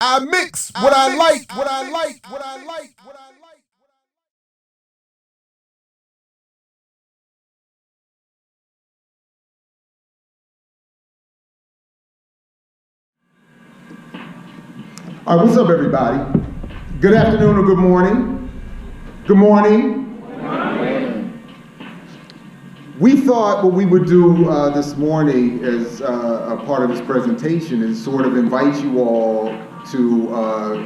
I mix what I like, what I like, what I like, what I like. All right, what's up, everybody? Good afternoon or good morning? Good morning. Good morning. We thought what we would do this morning as a part of this presentation is sort of invite you all to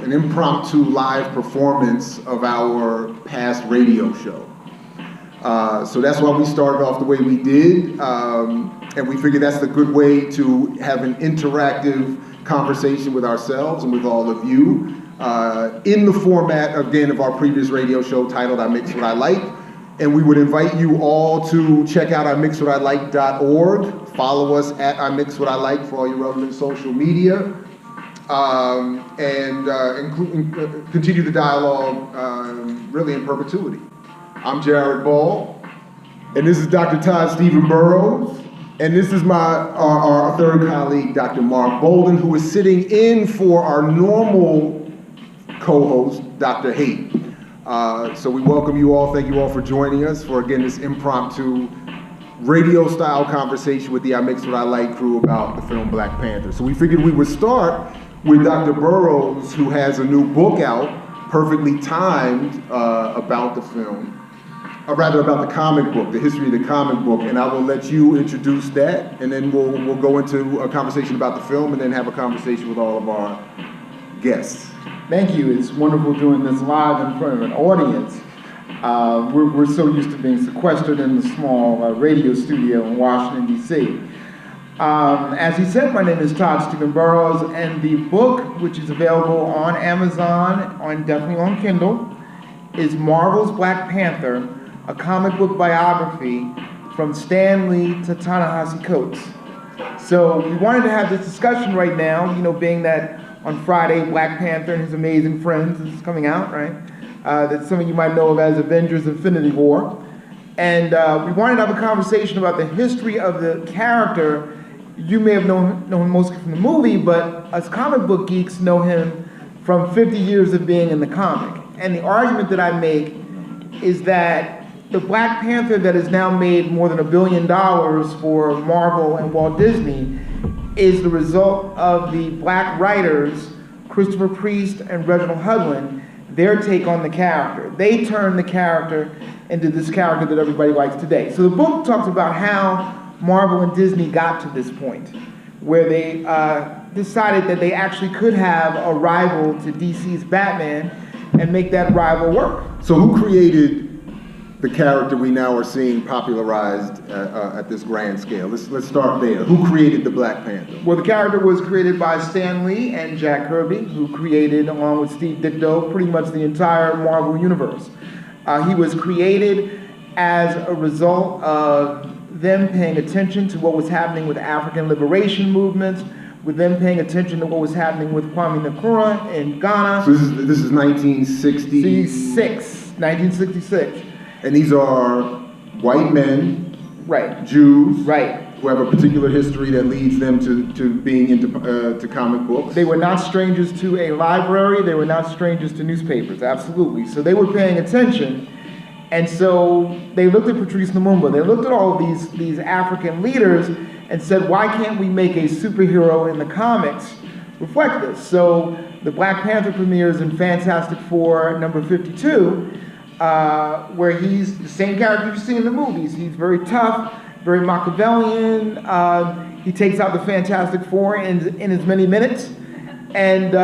an impromptu live performance of our past radio show. So that's why we started off the way we did, and we figured that's a good way to have an interactive conversation with ourselves and with all of you in the format, again, of our previous radio show titled I Mix What I Like. And we would invite you all to check out imixwhatilike.org, follow us at iMixWhatILike for all your relevant social media, and continue the dialogue really in perpetuity. I'm Jared Ball, and this is Dr. Todd Stephen Burroughs, and this is our third colleague, Dr. Mark Bolden, who is sitting in for our normal co-host, Dr. Haight. So we welcome you all. Thank you all for joining us for, again, this impromptu radio-style conversation with the I Mix What I Like crew about the film Black Panther. So we figured we would start with Dr. Burroughs, who has a new book out, perfectly timed, about the film. Or rather about the comic book, the history of the comic book, and I will let you introduce that, and then we'll go into a conversation about the film, and then have a conversation with all of our guests. Thank you. It's wonderful doing this live in front of an audience. We're so used to being sequestered in the small radio studio in Washington, D.C. As he said, my name is Todd Stephen Burroughs, and the book, which is available on Amazon, definitely on Kindle, is Marvel's Black Panther, a comic book biography from Stan Lee to Ta-Nehisi Coates. So we wanted to have this discussion right now, being that on Friday, Black Panther and His Amazing Friends is coming out, right? That some of you might know of as Avengers Infinity War. And we wanted to have a conversation about the history of the character. You may have known him mostly from the movie, but us comic book geeks know him from 50 years of being in the comic. And the argument that I make is that the Black Panther that has now made more than $1 billion for Marvel and Walt Disney is the result of the black writers, Christopher Priest and Reginald Hudlin, their take on the character. They turned the character into this character that everybody likes today. So the book talks about how Marvel and Disney got to this point, where they decided that they actually could have a rival to DC's Batman and make that rival work. So who created the character we now are seeing popularized at this grand scale? Let's start there. Who created the Black Panther? Well, the character was created by Stan Lee and Jack Kirby, who created, along with Steve Ditko, pretty much the entire Marvel universe. He was created as a result of them paying attention to what was happening with African liberation movements, with them paying attention to what was happening with Kwame Nkrumah in Ghana. So this is 1966. And these are white men, right? Jews, right? Who have a particular history that leads them to being into to comic books. They were not strangers to a library. They were not strangers to newspapers. Absolutely. So they were paying attention, and so they looked at Patrice Lumumba. They looked at all of these African leaders and said, "Why can't we make a superhero in the comics reflect this?" So the Black Panther premieres in Fantastic Four number 52. Where he's the same character you see in the movies. He's very tough, very Machiavellian. He takes out the Fantastic Four in as many minutes, and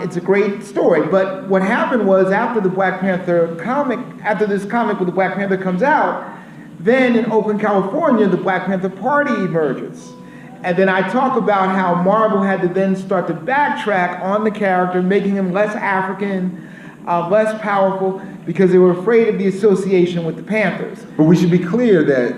it's a great story. But what happened was, after the Black Panther comic, after this comic with the Black Panther comes out, then in Oakland, California, the Black Panther Party emerges. And then I talk about how Marvel had to then start to backtrack on the character, making him less African, less powerful, because they were afraid of the association with the Panthers. But we should be clear that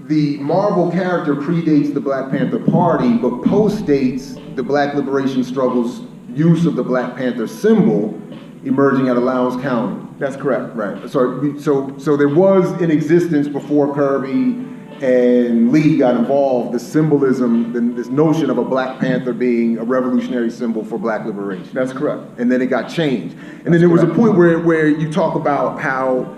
the Marvel character predates the Black Panther Party, but postdates the Black liberation struggle's use of the Black Panther symbol emerging out of Lowndes County. That's correct. Right. So there was in existence before Kirby and Lee got involved, the symbolism, this notion of a Black Panther being a revolutionary symbol for Black liberation. That's correct. And then it got changed. And then there was a point where you talk about how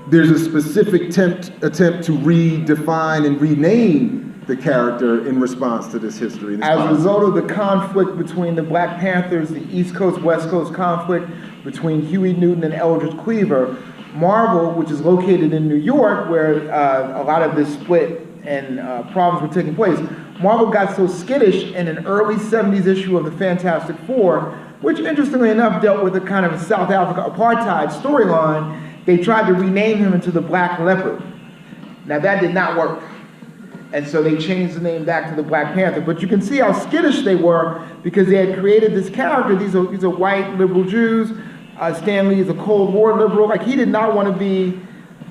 there's a specific attempt to redefine and rename the character in response to this history. As a result of the conflict between the Black Panthers, the East Coast, West Coast conflict between Huey Newton and Eldridge Cleaver, Marvel, which is located in New York, where a lot of this split and problems were taking place, Marvel got so skittish in an early 70s issue of the Fantastic Four, which interestingly enough dealt with a kind of a South Africa apartheid storyline. They tried to rename him into the Black Leopard. Now that did not work. And so they changed the name back to the Black Panther. But you can see how skittish they were because they had created this character. These are white liberal Jews. Stan Lee is a Cold War liberal. Like, he did not want to be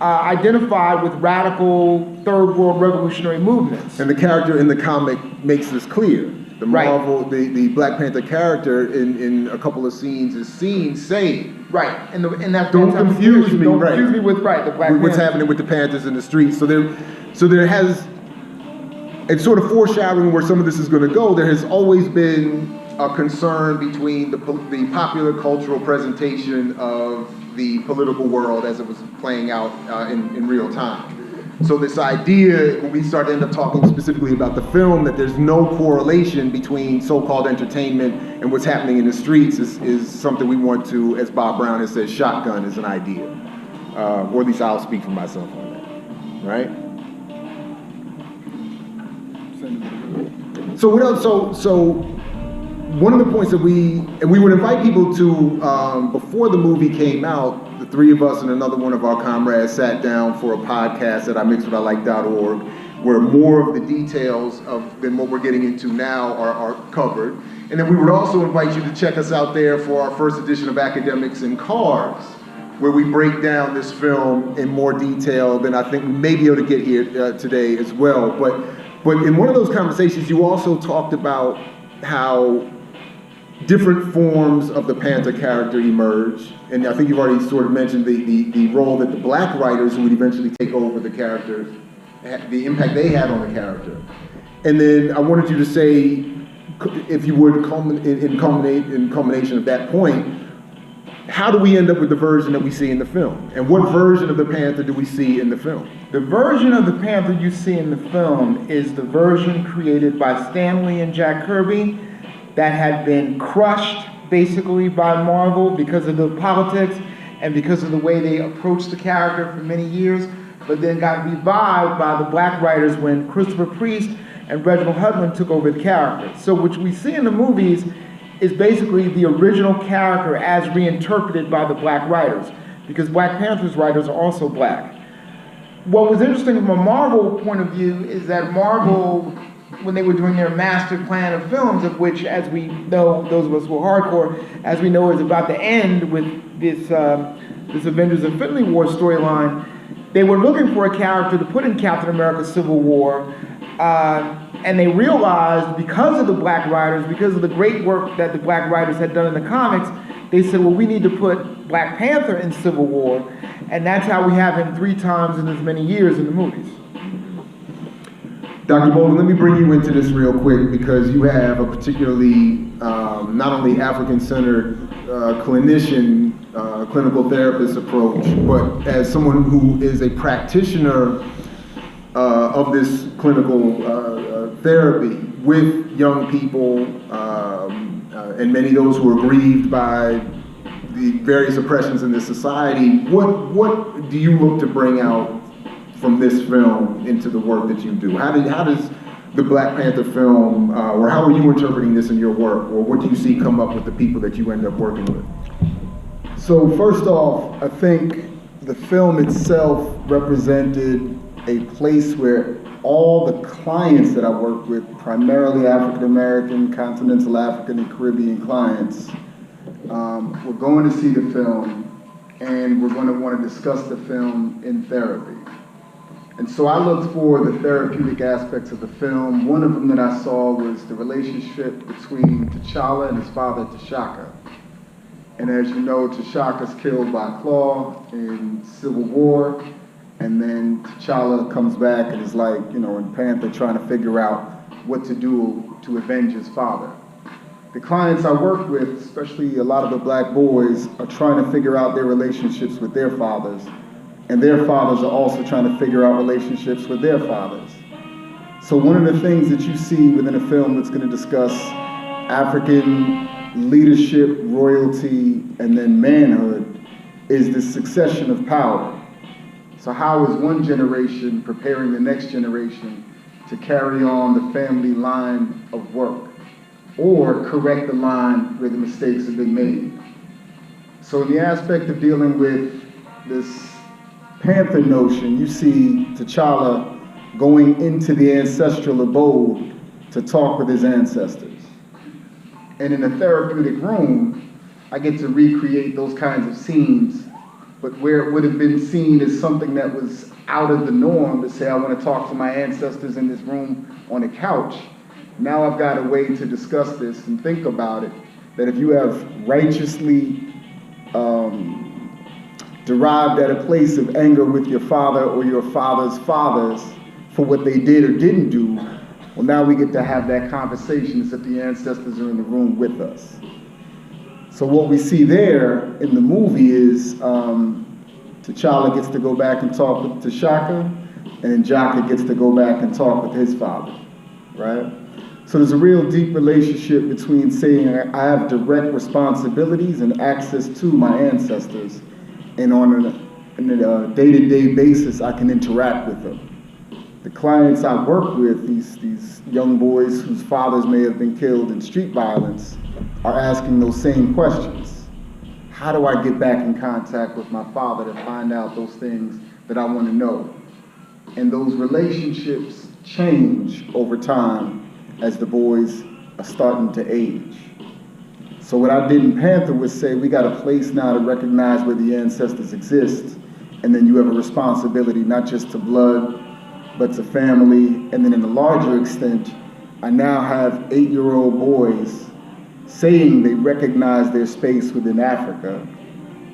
identified with radical third world revolutionary movements. And the character in the comic makes this clear. The Marvel, the Black Panther character in a couple of scenes is seen saying, right, in that don't confuse me, don't right? confuse me with the Black Panther. What's happening with the Panthers in the streets? So there has, it's sort of foreshadowing where some of this is going to go. There has always been a concern between the popular cultural presentation of the political world as it was playing out in real time. So this idea, when we start to end up talking specifically about the film, that there's no correlation between so-called entertainment and what's happening in the streets is something we want to, as Bob Brown has said, shotgun is an idea. Or at least I'll speak for myself on that, right? So what else? So one of the points that we would invite people to, before the movie came out, the three of us and another one of our comrades sat down for a podcast at iMixWhatILike.org, where more of the details than what we're getting into now are covered. And then we would also invite you to check us out there for our first edition of Academics in Cars, where we break down this film in more detail than I think we may be able to get here today as well. But in one of those conversations, you also talked about how different forms of the Panther character emerge, and I think you've already sort of mentioned the role that the Black writers who would eventually take over the character, the impact they had on the character. And then I wanted you to say, if you would, in culmination of that point, how do we end up with the version that we see in the film? And what version of the Panther do we see in the film? The version of the Panther you see in the film is the version created by Stan Lee and Jack Kirby that had been crushed basically by Marvel because of the politics and because of the way they approached the character for many years, but then got revived by the Black writers when Christopher Priest and Reginald Hudlin took over the character. So what we see in the movies is basically the original character as reinterpreted by the Black writers, because Black Panther's writers are also Black. What was interesting from a Marvel point of view is that Marvel, when they were doing their master plan of films, of which, as we know, those of us who are hardcore, as we know, is about to end with this Avengers Infinity War storyline, they were looking for a character to put in Captain America Civil War, and they realized, because of the Black writers, because of the great work that the Black writers had done in the comics, they said, well, we need to put Black Panther in Civil War, and that's how we have him 3 times in as many years in the movies. Dr. Bolden, let me bring you into this real quick, because you have a particularly not only African-centered clinician, clinical therapist approach, but as someone who is a practitioner of this clinical therapy with young people and many of those who are grieved by the various oppressions in this society. What do you look to bring out from this film into the work that you do? How does the Black Panther film, or how are you interpreting this in your work, or what do you see come up with the people that you end up working with? So first off, I think the film itself represented a place where all the clients that I work with, primarily African American, continental African, and Caribbean clients, were going to see the film, and we're going to want to discuss the film in therapy. And so I looked for the therapeutic aspects of the film. One of them that I saw was the relationship between T'Challa and his father, T'Chaka. And as you know, T'Chaka's killed by Claw in Civil War, And then T'Challa comes back and is like, you know, in Panther trying to figure out what to do to avenge his father. The clients I work with, especially a lot of the black boys, are trying to figure out their relationships with their fathers. And their fathers are also trying to figure out relationships with their fathers. So one of the things that you see within a film that's going to discuss African leadership, royalty, and then manhood is the succession of power. So how is one generation preparing the next generation to carry on the family line of work or correct the line where the mistakes have been made? So in the aspect of dealing with this Panther notion, you see T'Challa going into the ancestral abode to talk with his ancestors. And in a therapeutic room, I get to recreate those kinds of scenes, but where it would have been seen as something that was out of the norm to say, I want to talk to my ancestors in this room on a couch. Now I've got a way to discuss this and think about it, that if you have righteously derived at a place of anger with your father or your father's fathers for what they did or didn't do, well, now we get to have that conversation as if the ancestors are in the room with us. So what we see there in the movie is T'Challa gets to go back and talk with T'Chaka, and then Jaka gets to go back and talk with his father, right? So there's a real deep relationship between saying I have direct responsibilities and access to my ancestors, and on a day-to-day basis, I can interact with them. The clients I work with, these young boys whose fathers may have been killed in street violence, are asking those same questions. How do I get back in contact with my father to find out those things that I want to know? And those relationships change over time as the boys are starting to age. So what I did in Panther was say, we got a place now to recognize where the ancestors exist, and then you have a responsibility not just to blood, but to family, and then in a larger extent, I now have 8-year-old boys saying they recognize their space within Africa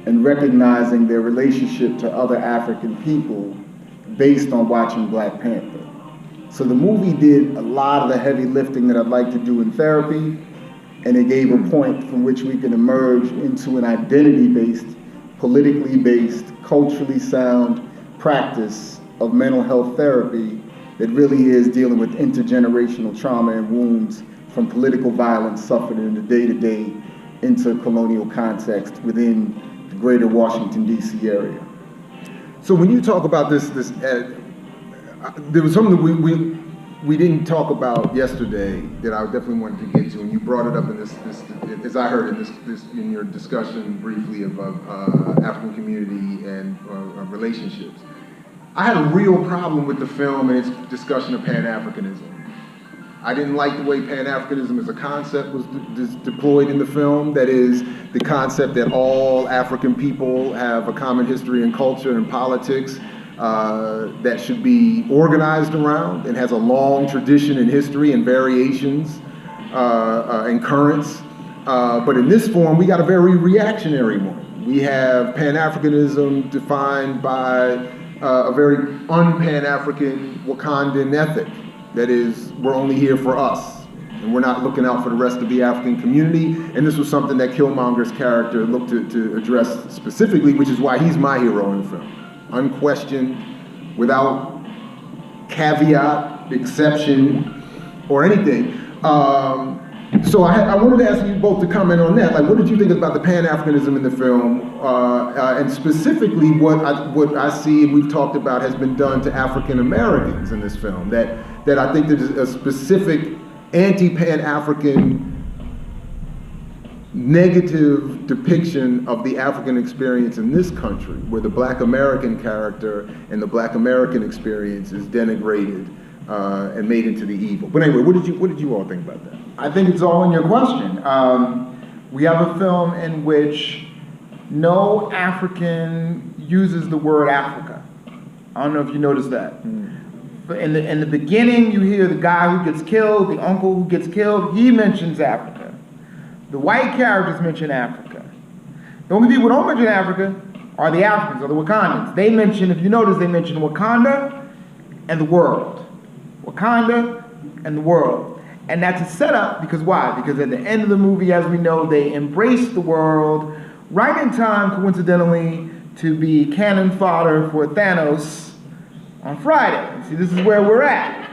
and recognizing their relationship to other African people based on watching Black Panther. So the movie did a lot of the heavy lifting that I'd like to do in therapy, and it gave a point from which we can emerge into an identity-based, politically based, culturally sound practice of mental health therapy that really is dealing with intergenerational trauma and wounds from political violence suffered in the day-to-day intercolonial context within the greater Washington, D.C. area. So when you talk about this, there was something that we didn't talk about yesterday that I definitely wanted to get to, and you brought it up in this as I heard in your discussion briefly of African community and relationships. I had a real problem with the film and its discussion of Pan-Africanism. I didn't like the way Pan-Africanism as a concept was deployed in the film. That is, the concept that all African people have a common history and culture and politics that should be organized around and has a long tradition in history and variations and currents. But in this form, we got a very reactionary one. We have Pan-Africanism defined by a very un-Pan-African Wakandan ethic. That is, we're only here for us, and we're not looking out for the rest of the African community. And this was something that Killmonger's character looked to address specifically, which is why he's my hero in the film. Unquestioned, without caveat, exception, or anything. So I wanted to ask you both to comment on that. Like, what did you think about the Pan-Africanism in the film, and specifically what I see and we've talked about has been done to African Americans in this film? That I think there's a specific anti-Pan-African negative depiction of the African experience in this country, where the Black American character and the Black American experience is denigrated and made into the evil. But anyway, what did you all think about that? I think it's all in your question. We have a film in which no African uses the word Africa. I don't know if you noticed that. But in the beginning, you hear the guy who gets killed, the uncle who gets killed, he mentions Africa. The white characters mention Africa. The only people who don't mention Africa are the Africans, or the Wakandans. They mention, if you notice, they mention Wakanda and the world. Wakanda and the world. And that's a setup, because why? Because at the end of the movie, as we know, they embrace the world right in time, coincidentally, to be cannon fodder for Thanos on Friday. See, this is where we're at.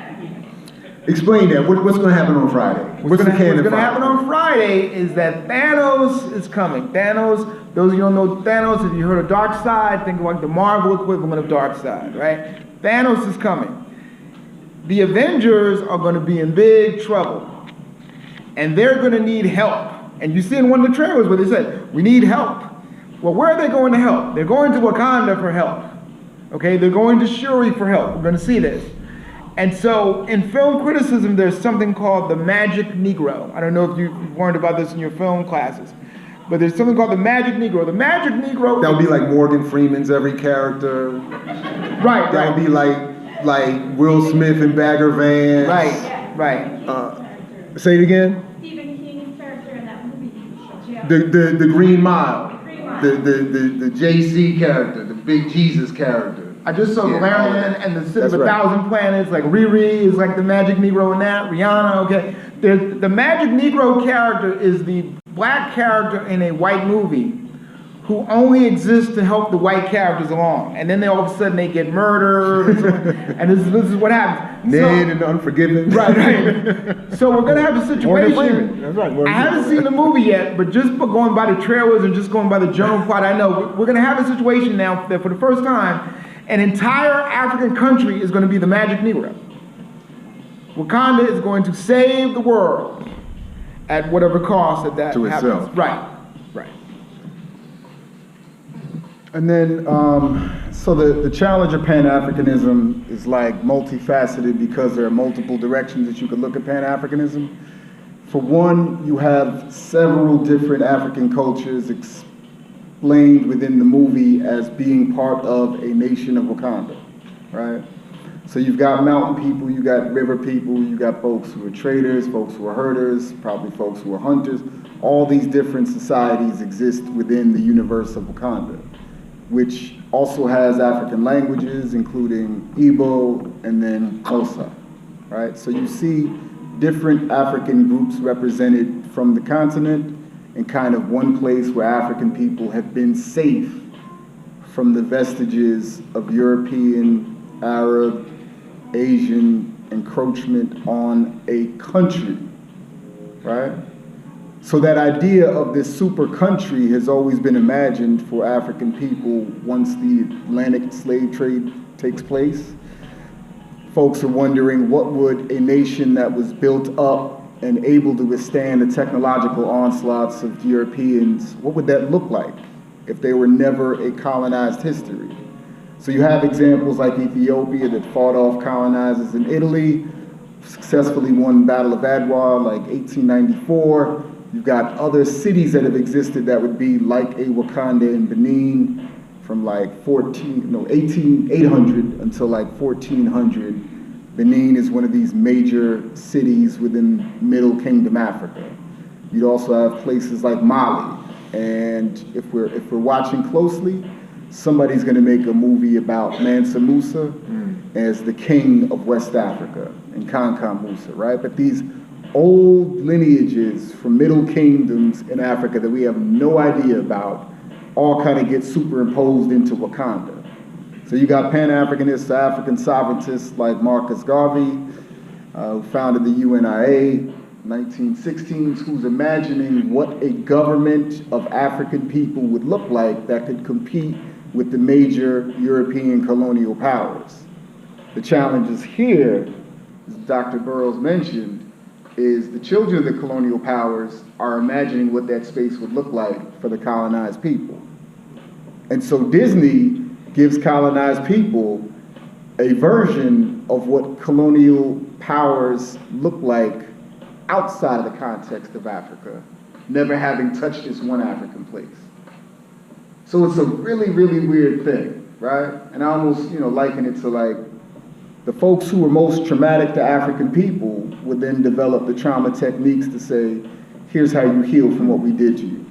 Explain that. What's going to happen on Friday? What's going to happen on Friday is that Thanos is coming. Thanos, those of you who don't know Thanos, if you heard of Darkseid, think of like the Marvel equivalent of Darkseid, right? Thanos is coming. The Avengers are going to be in big trouble. And they're going to need help. And you see in one of the trailers where they said, we need help. Well, where are they going to help? They're going to Wakanda for help. Okay, they're going to Shuri for help. We're going to see this. And so in film criticism, there's something called the magic Negro. I don't know if you've learned about this in your film classes, but there's something called the magic Negro. The magic Negro... That would be like Morgan Freeman's every character. Right, That would be like Will Smith in Bagger Vance. Right. Say it again? Stephen King's character in that movie. The Green Mile. The JC character, the Big Jesus character. I just saw Valerian and the City of a right. Thousand Planets, like Riri is like the magic Negro in that, Rihanna, okay. The magic Negro character is the black character in a white movie who only exists to help the white characters along. And then all of a sudden they get murdered, and this is what happens. Ned and Unforgiven. Right. So we're gonna have a situation. That's right. I haven't seen the movie yet, but just going by the trailers and just going by the general plot, I know we're gonna have a situation now that for the first time, an entire African country is going to be the magic Negro. Wakanda is going to save the world at whatever cost that to happens. itself. Right. And then, so the challenge of Pan-Africanism is like multifaceted because there are multiple directions that you could look at Pan-Africanism. For one, you have several different African cultures explained within the movie as being part of a nation of Wakanda, right? So you've got mountain people, you got river people, you got folks who are traders, folks who are herders, probably folks who are hunters. All these different societies exist within the universe of Wakanda, which also has African languages, including Igbo and then Xhosa, right? So you see different African groups represented from the continent and kind of one place where African people have been safe from the vestiges of European, Arab, Asian encroachment on a country, right? So that idea of this super country has always been imagined for African people once the Atlantic slave trade takes place. Folks are wondering what would a nation that was built up and able to withstand the technological onslaughts of the Europeans, what would that look like if they were never a colonized history? So you have examples like Ethiopia that fought off colonizers in Italy, successfully won the Battle of Adwa like 1894. You've got other cities that have existed that would be like a Wakanda in Benin from like 800 until like 1400. Benin is one of these major cities within Middle Kingdom Africa. You'd also have places like Mali. And if we're watching closely, somebody's going to make a movie about Mansa Musa as the king of West Africa and Kanka Musa, right? But these old lineages from Middle Kingdoms in Africa that we have no idea about all kind of get superimposed into Wakanda. So you got Pan-Africanists, African sovereigntists like Marcus Garvey, who founded the UNIA, 1916s, who's imagining what a government of African people would look like that could compete with the major European colonial powers. The challenges here, as Dr. Burroughs mentioned, is the children of the colonial powers are imagining what that space would look like for the colonized people. And so Disney gives colonized people a version of what colonial powers look like outside of the context of Africa, never having touched this one African place. So it's a really, really weird thing, right? And I almost, liken it to like the folks who were most traumatic to African people would then develop the trauma techniques to say, here's how you heal from what we did to you,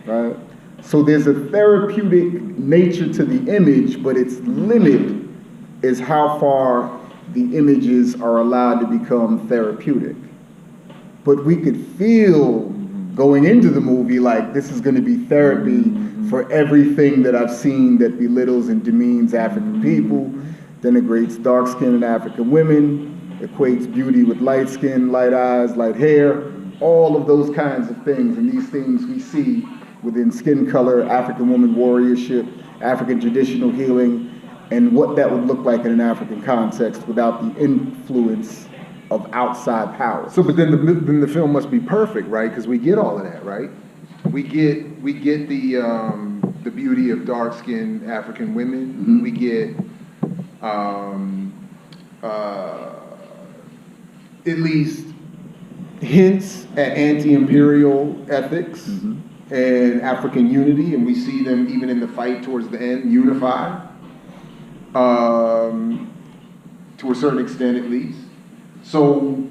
right? So there's a therapeutic nature to the image, but its limit is how far the images are allowed to become therapeutic. But we could feel going into the movie like this is going to be therapy for everything that I've seen that belittles and demeans African people, denigrates dark-skinned African women, equates beauty with light skin, light eyes, light hair, all of those kinds of things. And these things we see within skin color, African woman warriorship, African traditional healing, and what that would look like in an African context without the influence of outside power. So, but then the film must be perfect, right? Because we get all of that, right? We get the beauty of dark-skinned African women. We get at least hints at anti-imperial ethics and African unity, and we see them even in the fight towards the end unified. To a certain extent, at least. So,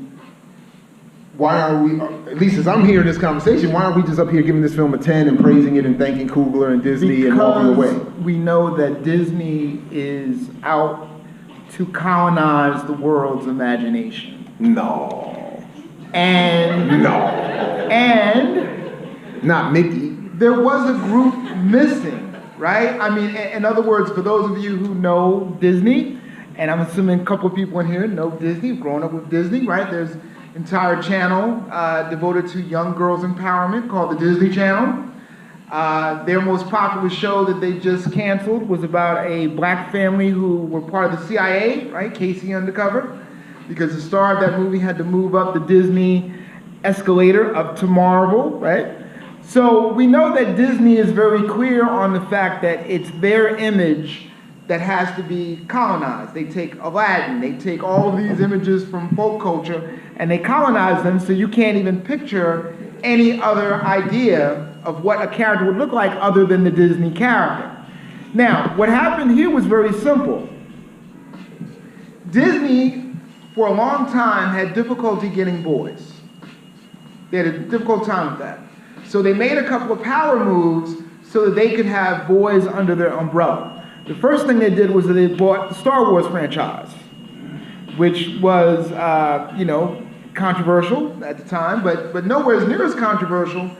why are we, at least as I'm hearing this conversation, why are we just up here giving this film a 10 and praising it and thanking Coogler and Disney and walking away? We know that Disney is out to colonize the world's imagination. No. And not Mickey. There was a group missing, right? I mean, in other words, for those of you who know Disney, and I'm assuming a couple of people in here know Disney, grown up with Disney, right? There's an entire channel devoted to young girls' empowerment called the Disney Channel. Their most popular show that they just canceled was about a black family who were part of the CIA, right? Casey Undercover, because the star of that movie had to move up the Disney escalator up to Marvel, right? So we know that Disney is very clear on the fact that it's their image that has to be colonized. They take Aladdin, they take all of these images from folk culture, and they colonize them so you can't even picture any other idea of what a character would look like other than the Disney character. Now, what happened here was very simple. Disney, for a long time, had difficulty getting boys. They had a difficult time with that. So they made a couple of power moves so that they could have boys under their umbrella. The first thing they did was that they bought the Star Wars franchise, which was, controversial at the time, but nowhere as near as controversial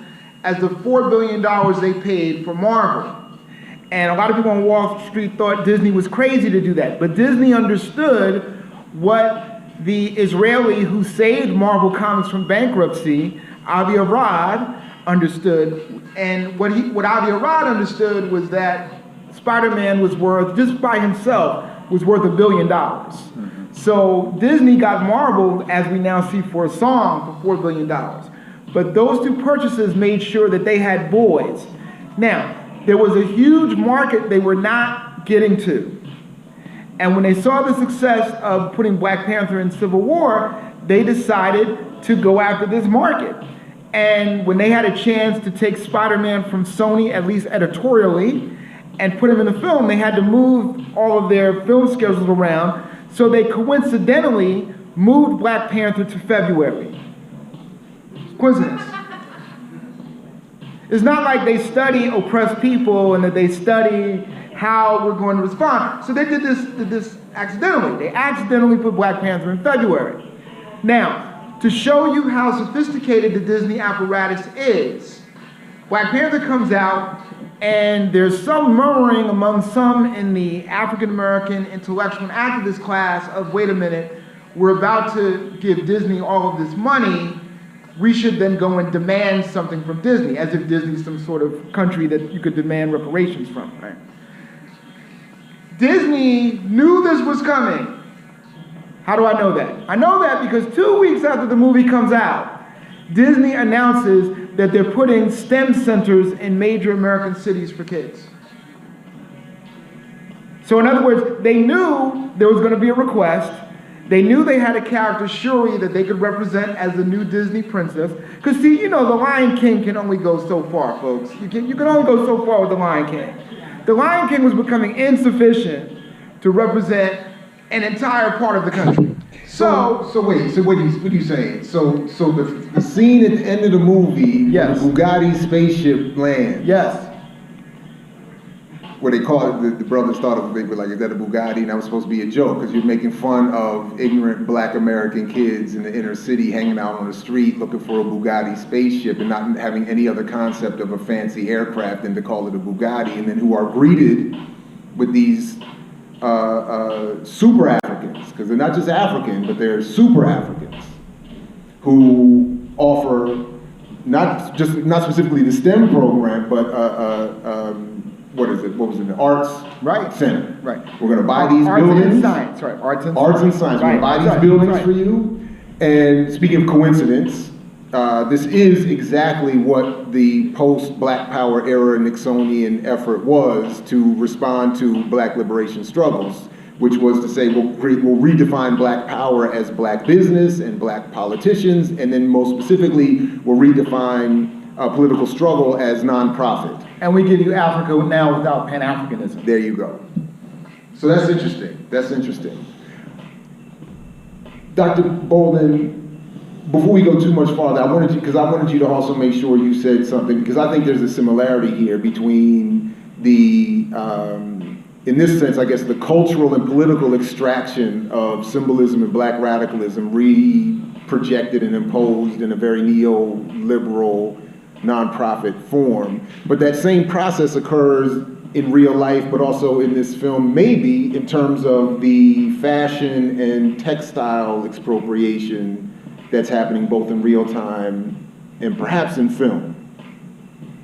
as the $4 billion they paid for Marvel. And a lot of people on Wall Street thought Disney was crazy to do that, but Disney understood what the Israeli who saved Marvel Comics from bankruptcy, Avi Arad, understood. And what Avi Arad understood was that Spider-Man was worth, just by himself, was worth $1 billion. So Disney got Marvel, as we now see for a song, for $4 billion. But those two purchases made sure that they had boys. Now, there was a huge market they were not getting to. And when they saw the success of putting Black Panther in Civil War, they decided to go after this market. And when they had a chance to take Spider-Man from Sony, at least editorially, and put him in the film, they had to move all of their film schedules around, so they coincidentally moved Black Panther to February. Coincidence. It's not like they study oppressed people and that they study how we're going to respond. So they did this accidentally. They accidentally put Black Panther in February. Now, to show you how sophisticated the Disney apparatus is, Black Panther comes out, and there's some murmuring among some in the African-American intellectual and activist class of, wait a minute, we're about to give Disney all of this money, we should then go and demand something from Disney, as if Disney's some sort of country that you could demand reparations from, right? Disney knew this was coming. How do I know that? I know that because 2 weeks after the movie comes out, Disney announces that they're putting STEM centers in major American cities for kids. So in other words, they knew there was going to be a request. They knew they had a character, Shuri, that they could represent as the new Disney princess. Because see, you know, the Lion King can only go so far, folks. You can only go so far with the Lion King. The Lion King was becoming insufficient to represent an entire part of the country. So what are you saying? So the scene at the end of the movie, yes, the Bugatti spaceship lands. Yes. where they called it, the brothers thought of it, they were like, is that a Bugatti? And that was supposed to be a joke, because you're making fun of ignorant black American kids in the inner city hanging out on the street looking for a Bugatti spaceship and not having any other concept of a fancy aircraft than to call it a Bugatti, and then who are greeted with these super Africans, because they're not just African, but they're super Africans, who offer not specifically the STEM program, but what was it? The Arts Center. Right. We're going to buy these Arts buildings. and science, right? Arts and Science. We're going to buy these buildings for you. And speaking of coincidence, this is exactly what the post-Black Power era Nixonian effort was to respond to black liberation struggles, which was to say we'll redefine black power as black business and black politicians, and then most specifically, we'll redefine political struggle as nonprofit. And we give you Africa now without Pan-Africanism. There you go. So that's interesting. Dr. Bolden, before we go too much farther, I wanted you to also make sure you said something, because I think there's a similarity here between the, in this sense, I guess, the cultural and political extraction of symbolism and black radicalism re-projected and imposed in a very neoliberal, nonprofit form. But that same process occurs in real life, but also in this film, maybe in terms of the fashion and textile expropriation that's happening both in real time and perhaps in film.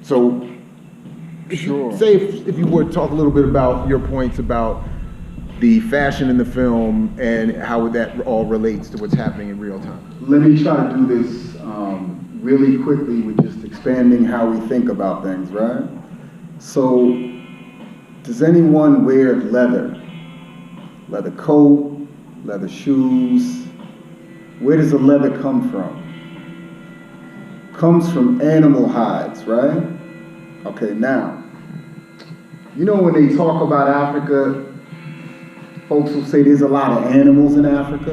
So, Sure. Say if you would talk a little bit about your points about the fashion in the film and how that all relates to what's happening in real time. Let me try to do this really quickly with just expanding how we think about things, right? So, does anyone wear leather? Leather coat, leather shoes? Where does the leather come from? Comes from animal hides, right? Okay, now, you know when they talk about Africa, folks will say there's a lot of animals in Africa,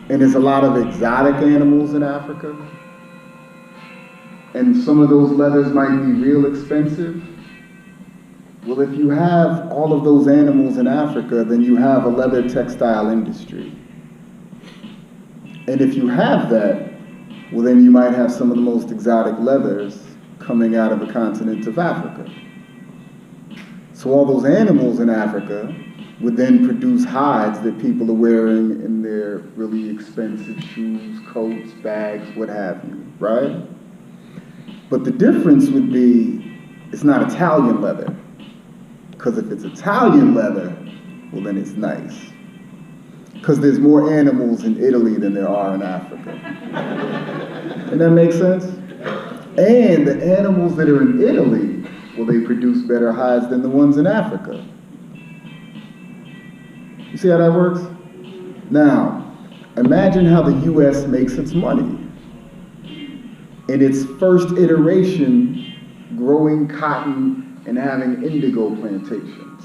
and there's a lot of exotic animals in Africa, and some of those leathers might be real expensive. Well, if you have all of those animals in Africa, then you have a leather textile industry. And if you have that, well, then you might have some of the most exotic leathers coming out of the continent of Africa. So all those animals in Africa would then produce hides that people are wearing in their really expensive shoes, coats, bags, what have you, right? But the difference would be, it's not Italian leather. Because if it's Italian leather, well then it's nice. Because there's more animals in Italy than there are in Africa. Does that make sense? And the animals that are in Italy, well, they produce better hides than the ones in Africa. You see how that works? Now, imagine how the US makes its money. In its first iteration, growing cotton and having indigo plantations.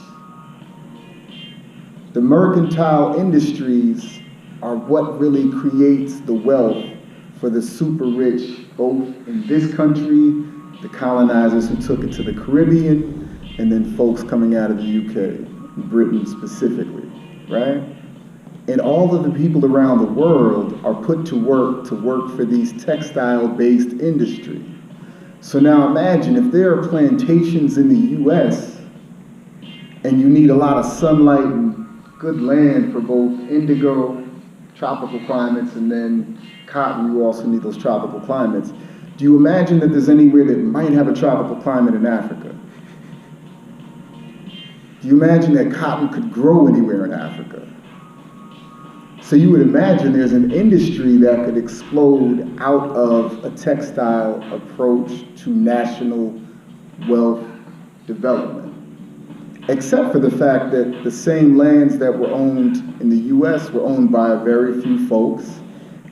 The mercantile industries are what really creates the wealth for the super rich, both in this country, the colonizers who took it to the Caribbean, and then folks coming out of the UK, Britain specifically, right? And all of the people around the world are put to work for these textile-based industry. So now imagine if there are plantations in the US and you need a lot of sunlight and good land for both indigo, tropical climates, and then cotton, you also need those tropical climates. Do you imagine that there's anywhere that might have a tropical climate in Africa? Do you imagine that cotton could grow anywhere in Africa? So you would imagine there's an industry that could explode out of a textile approach to national wealth development. Except for the fact that the same lands that were owned in the US were owned by a very few folks,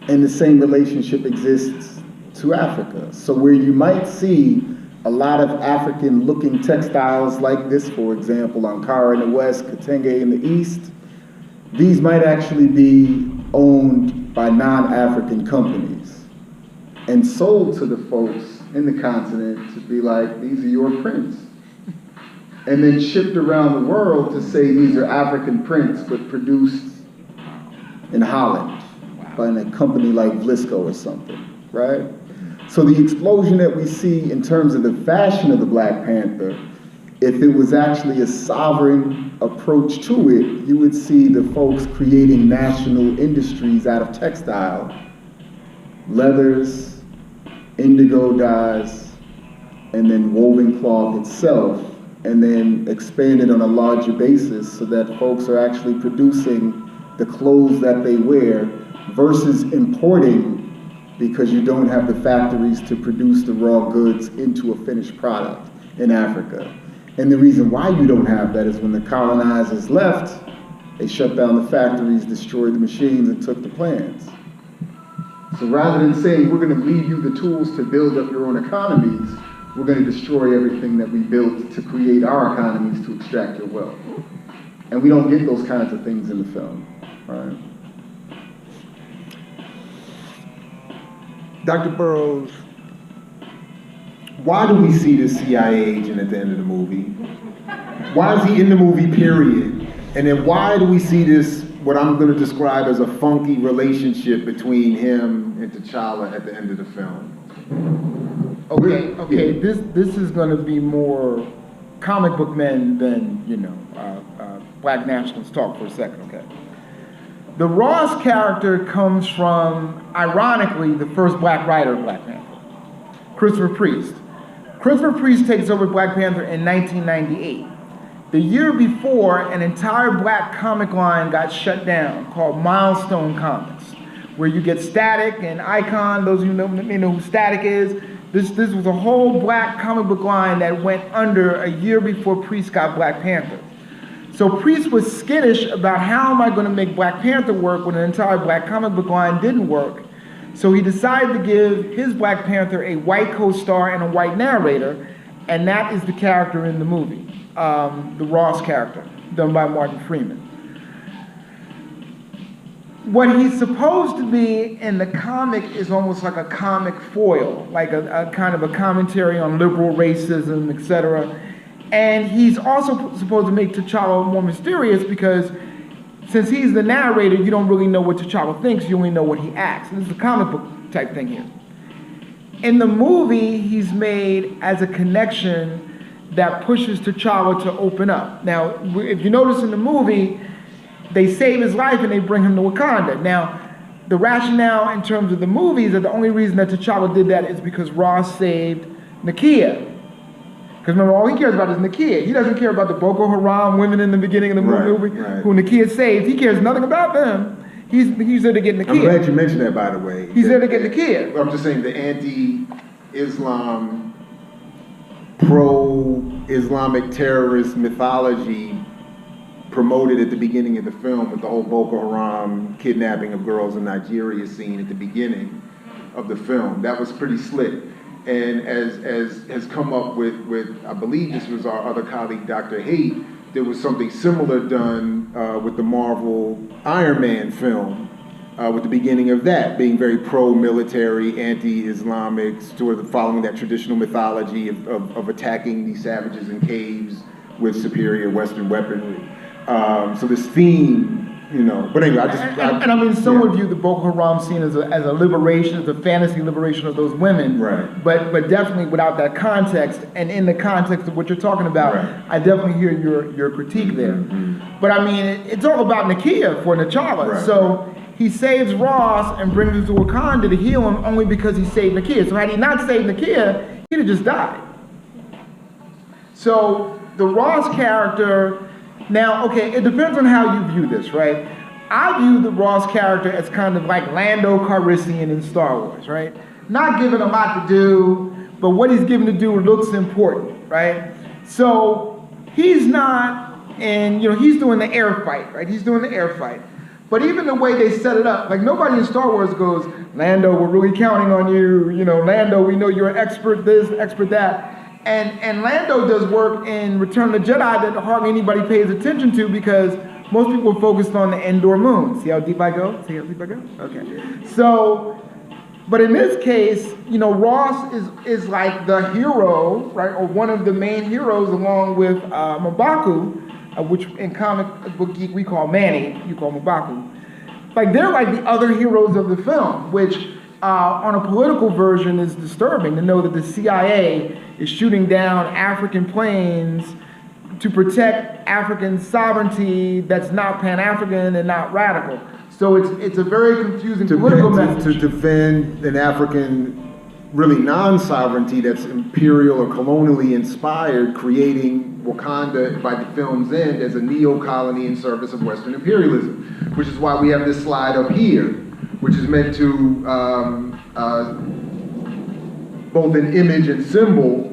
and the same relationship exists to Africa. So where you might see a lot of African-looking textiles like this, for example, Ankara in the west, Kitenge in the east, these might actually be owned by non-African companies and sold to the folks in the continent to be like, these are your prints. and then shipped around the world to say these are African prints, but produced in Holland by a company like Vlisco or something, right? So the explosion that we see in terms of the fashion of the Black Panther, if it was actually a sovereign approach to it, you would see the folks creating national industries out of textile, leathers, indigo dyes, and then woven cloth itself, and then expanded on a larger basis so that folks are actually producing the clothes that they wear versus importing because you don't have the factories to produce the raw goods into a finished product in Africa. And the reason why you don't have that is when the colonizers left, they shut down the factories, destroyed the machines, and took the plants. So rather than saying we're going to leave you the tools to build up your own economies, we're going to destroy everything that we built to create our economies to extract your wealth. And we don't get those kinds of things in the film, right? Dr. Burroughs, why do we see this CIA agent at the end of the movie? Why is he in the movie, period? And then why do we see this, what I'm going to describe as a funky relationship between him and T'Challa at the end of the film? Okay. This is going to be more comic book men than, black nationalists talk for a second, okay? The Ross character comes from, ironically, the first black writer of Black Panther, Christopher Priest. Christopher Priest takes over Black Panther in 1998. The year before, an entire black comic line got shut down called Milestone Comics, where you get Static and Icon. Those of you who know who Static is. This was a whole black comic book line that went under a year before Priest got Black Panther. So Priest was skittish about how am I going to make Black Panther work when an entire black comic book line didn't work. So he decided to give his Black Panther a white co-star and a white narrator, and that is the character in the movie, the Ross character, done by Martin Freeman. What he's supposed to be in the comic is almost like a comic foil, like a kind of a commentary on liberal racism, etc. And he's also supposed to make T'Challa more mysterious because since he's the narrator, you don't really know what T'Challa thinks, you only know what he acts. And this is a comic book type thing here. In the movie, he's made as a connection that pushes T'Challa to open up. Now, if you notice in the movie, they save his life and they bring him to Wakanda. Now, the rationale in terms of the movie is that the only reason that T'Challa did that is because Ross saved Nakia. Because remember, all he cares about is Nakia. He doesn't care about the Boko Haram women in the beginning of the movie who Nakia saved. He cares nothing about them. He's there to get Nakia. I'm glad you mentioned that, by the way. He's there to get Nakia. I'm just saying the anti-Islam, pro-Islamic terrorist mythology promoted at the beginning of the film with the whole Boko Haram kidnapping of girls in Nigeria scene at the beginning of the film. That was pretty slick. And as has come up with, I believe this was our other colleague, Dr. Haight, there was something similar done with the Marvel Iron Man film, with the beginning of that being very pro-military, anti-Islamic, sort of following that traditional mythology of attacking these savages in caves with superior Western weaponry. So this theme, but anyway, I mean, some would view the Boko Haram scene as a liberation, as a fantasy liberation of those women. Right. But definitely without that context, and in the context of what you're talking about, right. I definitely hear your critique there. Mm-hmm. But I mean, it's all about Nakia for T'Challa. Right. So he saves Ross and brings him to Wakanda to heal him only because he saved Nakia. So had he not saved Nakia, he'd have just died. So the Ross character. Now, okay, it depends on how you view this, right? I view the Ross character as kind of like Lando Calrissian in Star Wars, right? Not given a lot to do, but what he's given to do looks important, right? So he's not, and he's doing the air fight, right? He's doing the air fight. But even the way they set it up, like nobody in Star Wars goes, Lando, we're really counting on you. Lando, we know you're an expert this, expert that. And Lando does work in Return of the Jedi that hardly anybody pays attention to because most people are focused on the Endor moon. See how deep I go? Okay. So But in this case, you know, Ross is like the hero, right, or one of the main heroes, along with M'Baku, which in comic book geek we call Manny, you call M'Baku. Like, they're like the other heroes of the film, which on a political version is disturbing to know that the CIA is shooting down African planes to protect African sovereignty that's not Pan-African and not radical. So it's a very confusing political message. To defend an African, really non-sovereignty that's imperial or colonially inspired, creating Wakanda by the film's end as a neo-colony in service of Western imperialism, which is why we have this slide up here, which is meant to both an image and symbol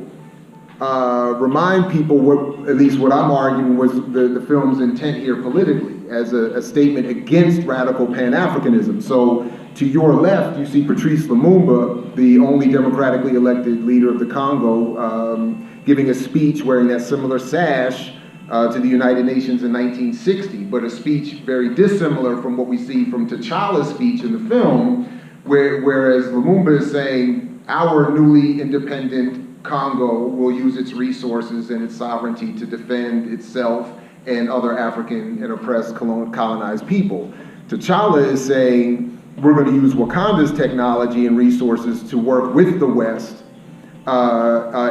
remind people what, at least what I'm arguing, was the film's intent here politically, as a statement against radical Pan-Africanism. So to your left, you see Patrice Lumumba, the only democratically elected leader of the Congo, giving a speech wearing that similar sash to the United Nations in 1960, but a speech very dissimilar from what we see from T'Challa's speech in the film, whereas Lumumba is saying, our newly independent Congo will use its resources and its sovereignty to defend itself and other African and oppressed colonized people. T'Challa is saying, we're going to use Wakanda's technology and resources to work with the West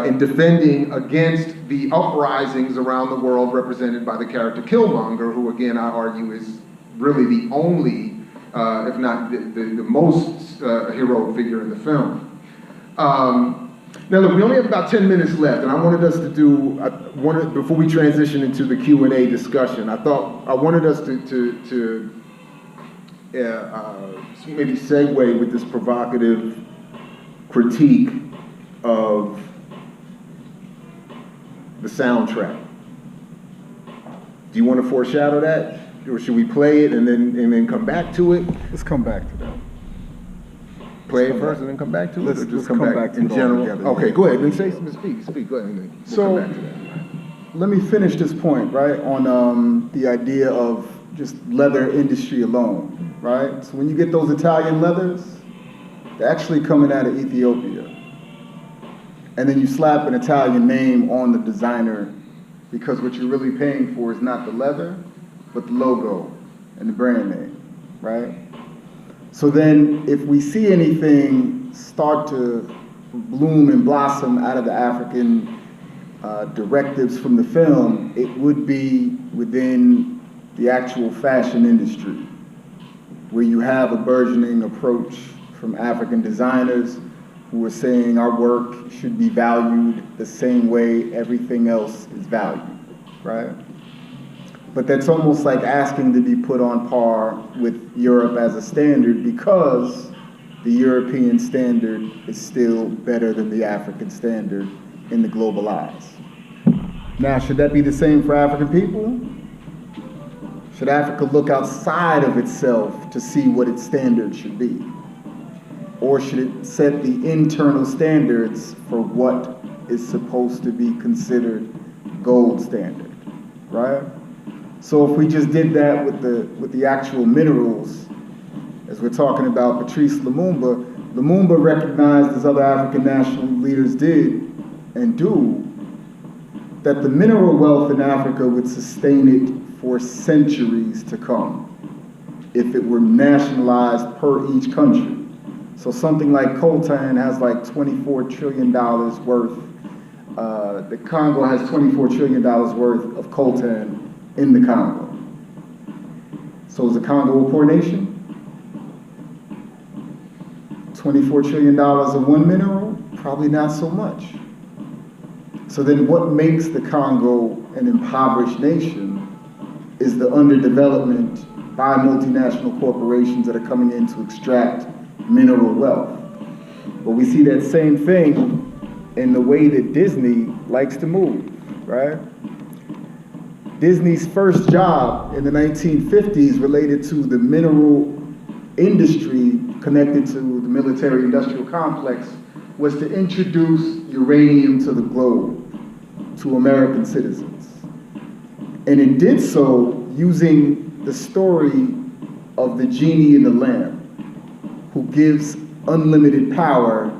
in defending against the uprisings around the world represented by the character Killmonger, who again I argue is really the only, if not the most heroic figure in the film. Now look, we only have about 10 minutes left, and I wanted us to do, before we transition into the Q&A discussion, I wanted us to maybe segue with this provocative critique of the soundtrack. Do you want to foreshadow that? Or should we play it and then come back to it? Let's come back to that. Play it first and then come back to it? Or just come back in to it general? together. Okay, go ahead. Then speak. Go ahead. And then we'll come back to that. Let me finish this point, right, on the idea of just leather industry alone, right? So when you get those Italian leathers, they're actually coming out of Ethiopia. And then you slap an Italian name on the designer, because what you're really paying for is not the leather, but the logo and the brand name, right? So then if we see anything start to bloom and blossom out of the African directives from the film, it would be within the actual fashion industry, where you have a burgeoning approach from African designers who are saying our work should be valued the same way everything else is valued, right? But that's almost like asking to be put on par with Europe as a standard, because the European standard is still better than the African standard in the global eyes. Now, should that be the same for African people? Should Africa look outside of itself to see what its standard should be? Or should it set the internal standards for what is supposed to be considered gold standard, right? So if we just did that with the actual minerals, as we're talking about Patrice Lumumba, Lumumba recognized, as other African national leaders did and do, that the mineral wealth in Africa would sustain it for centuries to come if it were nationalized per each country. So something like coltan has like $24 trillion worth. The Congo has $24 trillion worth of coltan in the Congo. So is the Congo a poor nation? $24 trillion of one mineral? Probably not so much. So then what makes the Congo an impoverished nation is the underdevelopment by multinational corporations that are coming in to extract mineral wealth. But we see that same thing in the way that Disney likes to move, right? Disney's first job in the 1950s related to the mineral industry connected to the military-industrial complex was to introduce uranium to the globe, to American citizens. And it did so using the story of the genie in the lamp, who gives unlimited power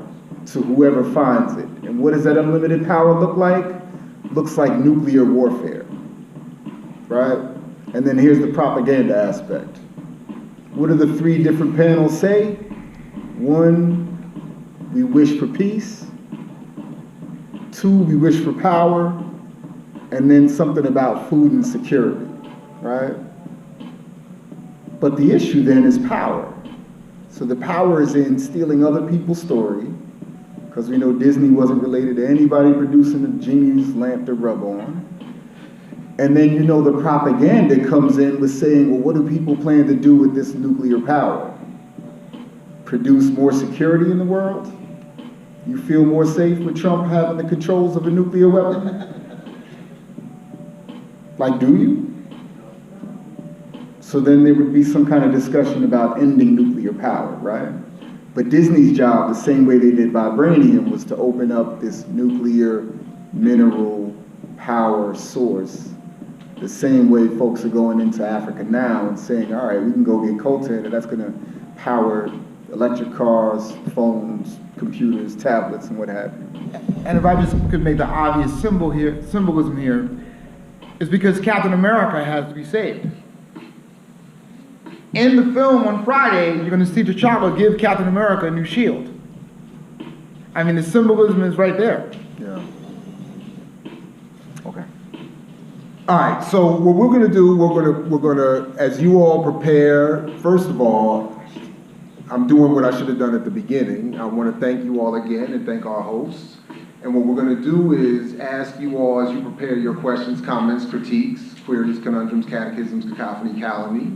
to whoever finds it. And what does that unlimited power look like? Looks like nuclear warfare, right? And then here's the propaganda aspect. What do the 3 different panels say? 1, we wish for peace. 2, we wish for power. And then something about food and security, right? But the issue then is power. So the power is in stealing other people's story, because we know Disney wasn't related to anybody producing a genie's lamp to rub on. And then, you know, the propaganda comes in with saying, well, what do people plan to do with this nuclear power? Produce more security in the world? You feel more safe with Trump having the controls of a nuclear weapon? Like, do you? So then there would be some kind of discussion about ending nuclear power, right? But Disney's job, the same way they did vibranium, was to open up this nuclear mineral power source, the same way folks are going into Africa now and saying, all right, we can go get coltan, and that's gonna power electric cars, phones, computers, tablets, and what have you. And if I just could make the obvious symbolism here, is because Captain America has to be saved. In the film on Friday, you're going to see T'Challa give Captain America a new shield. I mean, the symbolism is right there. Yeah. Okay. All right, so what we're gonna do, we're gonna, as you all prepare, first of all, I'm doing what I should have done at the beginning. I wanna thank you all again and thank our hosts. And what we're gonna do is ask you all, as you prepare your questions, comments, critiques, queries, conundrums, catechisms, cacophony, calumny,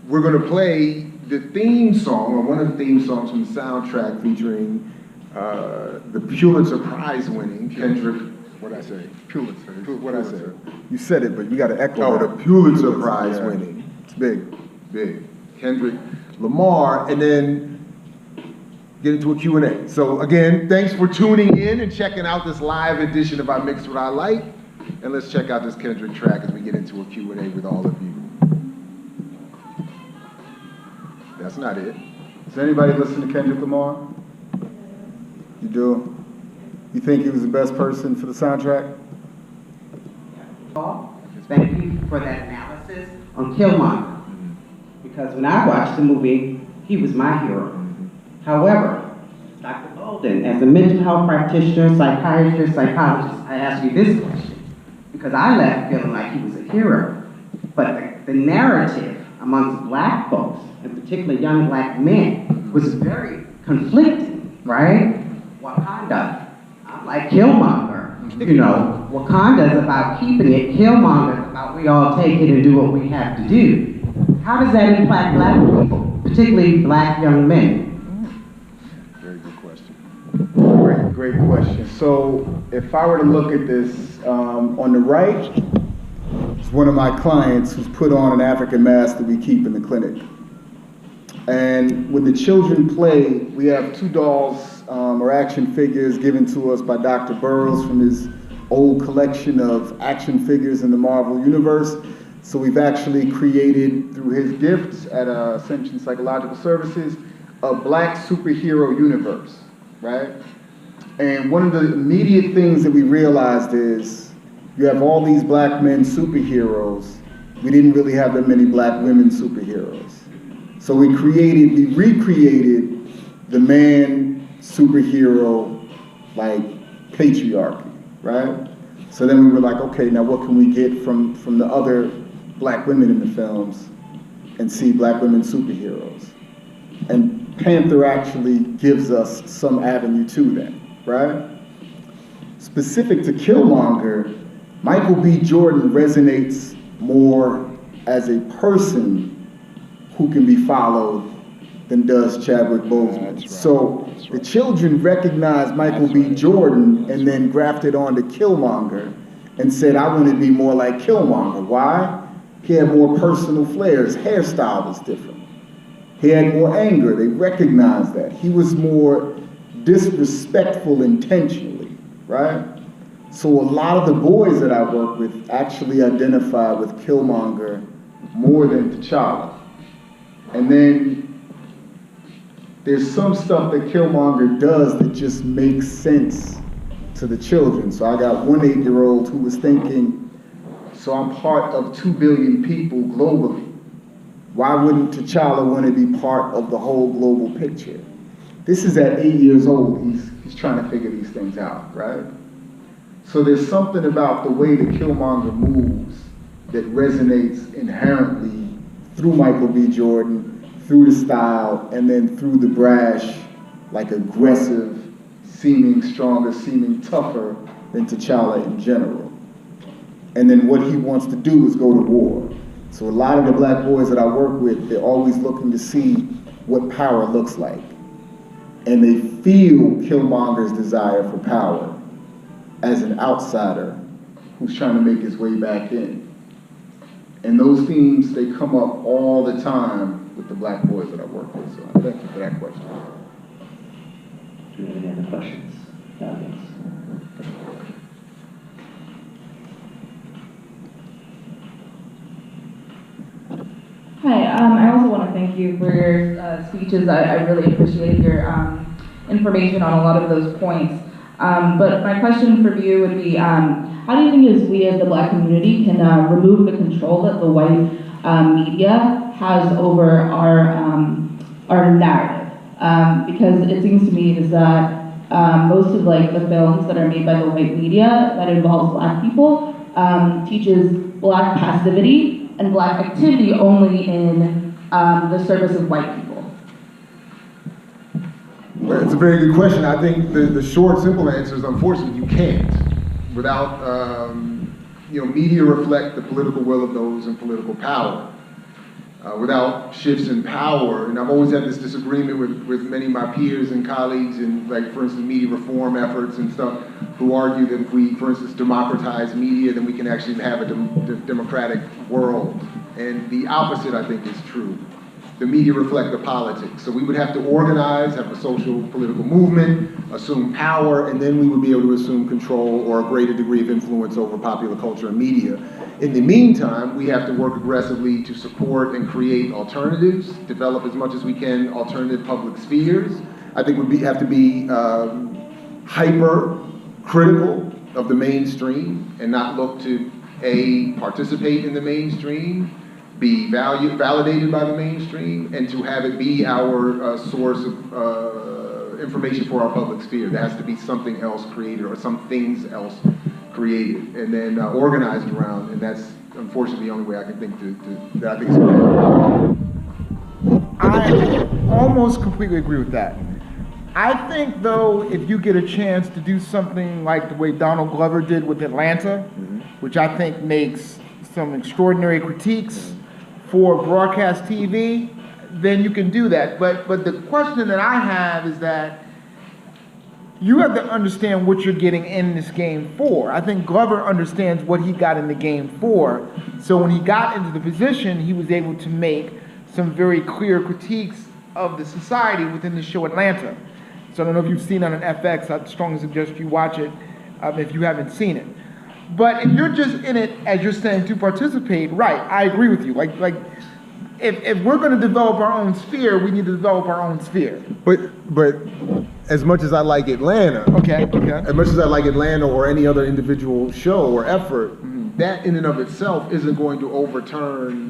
we're gonna play the theme song, or one of the theme songs from the soundtrack featuring the Pulitzer Prize winning Kendrick, what'd I say? Pulitzer. What'd I say? You said it, but you got to echo Oh, that. the Pulitzer Prize yeah. winning. It's big, big. Kendrick Lamar, and then get into a Q&A. So again, thanks for tuning in and checking out this live edition of I Mix What I Like. And let's check out this Kendrick track as we get into a Q&A with all of you. That's not it. Does anybody listen to Kendrick Lamar? You do? You think he was the best person for the soundtrack? Thank you for that analysis on Killmonger. Because when I watched the movie, he was my hero. However, Dr. Bolden, as a mental health practitioner, psychiatrist, psychologist, I ask you this question. Because I left feeling like he was a hero. But the narrative amongst Black folks, and particularly young Black men, was very conflicting, right? Wakanda, I'm like Killmonger. You know, Wakanda is about keeping it, Killmonger is about we all take it and do what we have to do. How does that impact Black people, particularly Black young men? Very good question. Great question. So if I were to look at this, on the right, it's one of my clients who's put on an African mask that we keep in the clinic. And when the children play, we have 2 dolls or action figures given to us by Dr. Burroughs from his old collection of action figures in the Marvel Universe. So we've actually created, through his gifts at Ascension Psychological Services, a Black superhero universe, right? And one of the immediate things that we realized is you have all these Black men superheroes. We didn't really have that many Black women superheroes. So we recreated the man superhero, like, patriarchy, right? So then we were like, okay, now what can we get from the other Black women in the films and see Black women superheroes? And Panther actually gives us some avenue to that, right? Specific to Killmonger, Michael B. Jordan resonates more as a person who can be followed than does Chadwick Boseman. Right. So the children recognized Michael B. Jordan and then grafted onto Killmonger and said, I want to be more like Killmonger. Why? He had more personal flair. His hairstyle was different. He had more anger. They recognized that. He was more disrespectful intentionally, right? So a lot of the boys that I work with actually identify with Killmonger more than T'Challa. And then there's some stuff that Killmonger does that just makes sense to the children. So I got one 8-year-old who was thinking, so I'm part of 2 billion people globally. Why wouldn't T'Challa want to be part of the whole global picture? This is at 8 years old. He's trying to figure these things out, right? So there's something about the way that Killmonger moves that resonates inherently through Michael B. Jordan, through the style, and then through the brash, like aggressive, seeming stronger, seeming tougher than T'Challa in general. And then what he wants to do is go to war. So a lot of the black boys that I work with, they're always looking to see what power looks like. And they feel Killmonger's desire for power as an outsider who's trying to make his way back in. And those themes, they come up all the time with the black boys that I work with. So thank you for that question. Do you have any other questions? Hi, I also want to thank you for your speeches. I really appreciate your information on a lot of those points. But my question for you would be, how do you think as we as the black community can remove the control that the white media has over our narrative? Because it seems to me is that most of the films that are made by the white media that involves black people teaches black passivity and black activity only in the service of white people. Well, it's a very good question. I think the short, simple answer is unfortunately you can't. Without, media reflect the political will of those in political power. Without shifts in power, and I've always had this disagreement with many of my peers and colleagues in, for instance, media reform efforts and stuff, who argue that if we, for instance, democratize media, then we can actually have a democratic world. And the opposite, I think, is true. The media reflect the politics. So we would have to organize, have a social political movement, assume power, and then we would be able to assume control or a greater degree of influence over popular culture and media. In the meantime, we have to work aggressively to support and create alternatives, develop as much as we can alternative public spheres. I think we have to be hyper critical of the mainstream and not look to A, participate in the mainstream, B, validated by the mainstream, and to have it be our source of information for our public sphere. There has to be something else created or some things else created and then organized around, and that's unfortunately the only way I can think that I think is correct. I almost completely agree with that. I think, though, if you get a chance to do something like the way Donald Glover did with Atlanta, which I think makes some extraordinary critiques for broadcast TV, then you can do that. But the question that I have is that you have to understand what you're getting in this game for. I think Glover understands what he got in the game for. So when he got into the position, he was able to make some very clear critiques of the society within the show Atlanta. So I don't know if you've seen it on FX. I'd strongly suggest you watch it if you haven't seen it. But if you're just in it, as you're saying, to participate, right, I agree with you. Like if we're going to develop our own sphere, we need to develop our own sphere. But as much as I like Atlanta, as much as I like Atlanta or any other individual show or effort, that in and of itself isn't going to overturn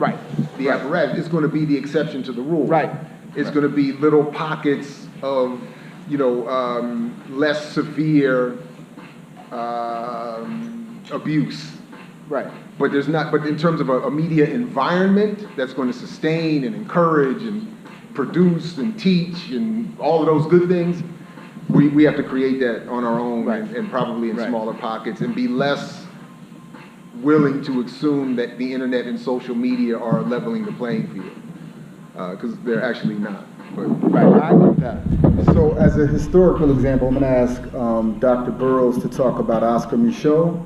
the apparatus. It's going to be the exception to the rule. Right. It's going to be little pockets of, less severe abuse. Right. But there's not. But in terms of a media environment that's going to sustain and encourage and produce and teach and all of those good things, we have to create that on our own and probably in smaller pockets and be less willing to assume that the internet and social media are leveling the playing field because they're actually not. But, I agree with that. So as a historical example, I'm going to ask Dr. Burroughs to talk about Oscar Micheaux,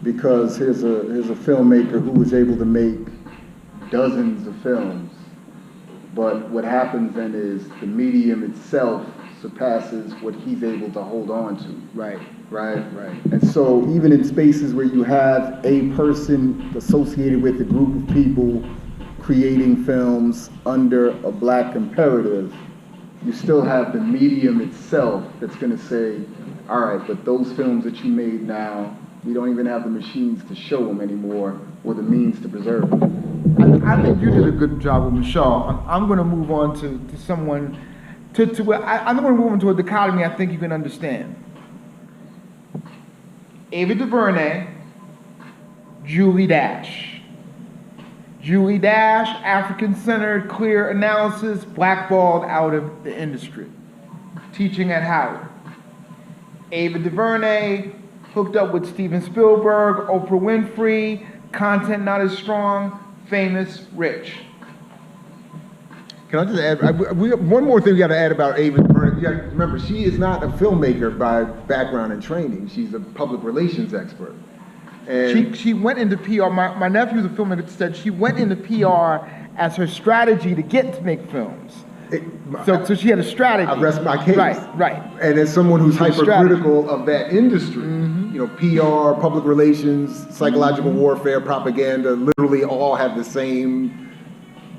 because here's a filmmaker who was able to make dozens of films. But what happens then is the medium itself surpasses what he's able to hold on to. Right. And so even in spaces where you have a person associated with a group of people creating films under a black imperative, you still have the medium itself that's going to say, all right, but those films that you made now, we don't even have the machines to show them anymore or the means to preserve them. I think you did a good job with Michelle. I'm going to move on to someone, I'm going to move on to a dichotomy I think you can understand. Ava DuVernay, Julie Dash. Julie Dash, African-centered, clear analysis, blackballed out of the industry. Teaching at Howard. Ava DuVernay, hooked up with Steven Spielberg, Oprah Winfrey, content not as strong, famous, rich. Can I just add, one more thing we got to add about Ava DuVernay. You got to remember, she is not a filmmaker by background and training. She's a public relations expert. And She went into PR, my nephew's a filmmaker, said she went into PR as her strategy to get to make films. So she had a strategy. I rest my case. Right. And as someone who's Strategy. hypercritical of that industry, you know, PR, public relations, psychological warfare, propaganda, literally all have the same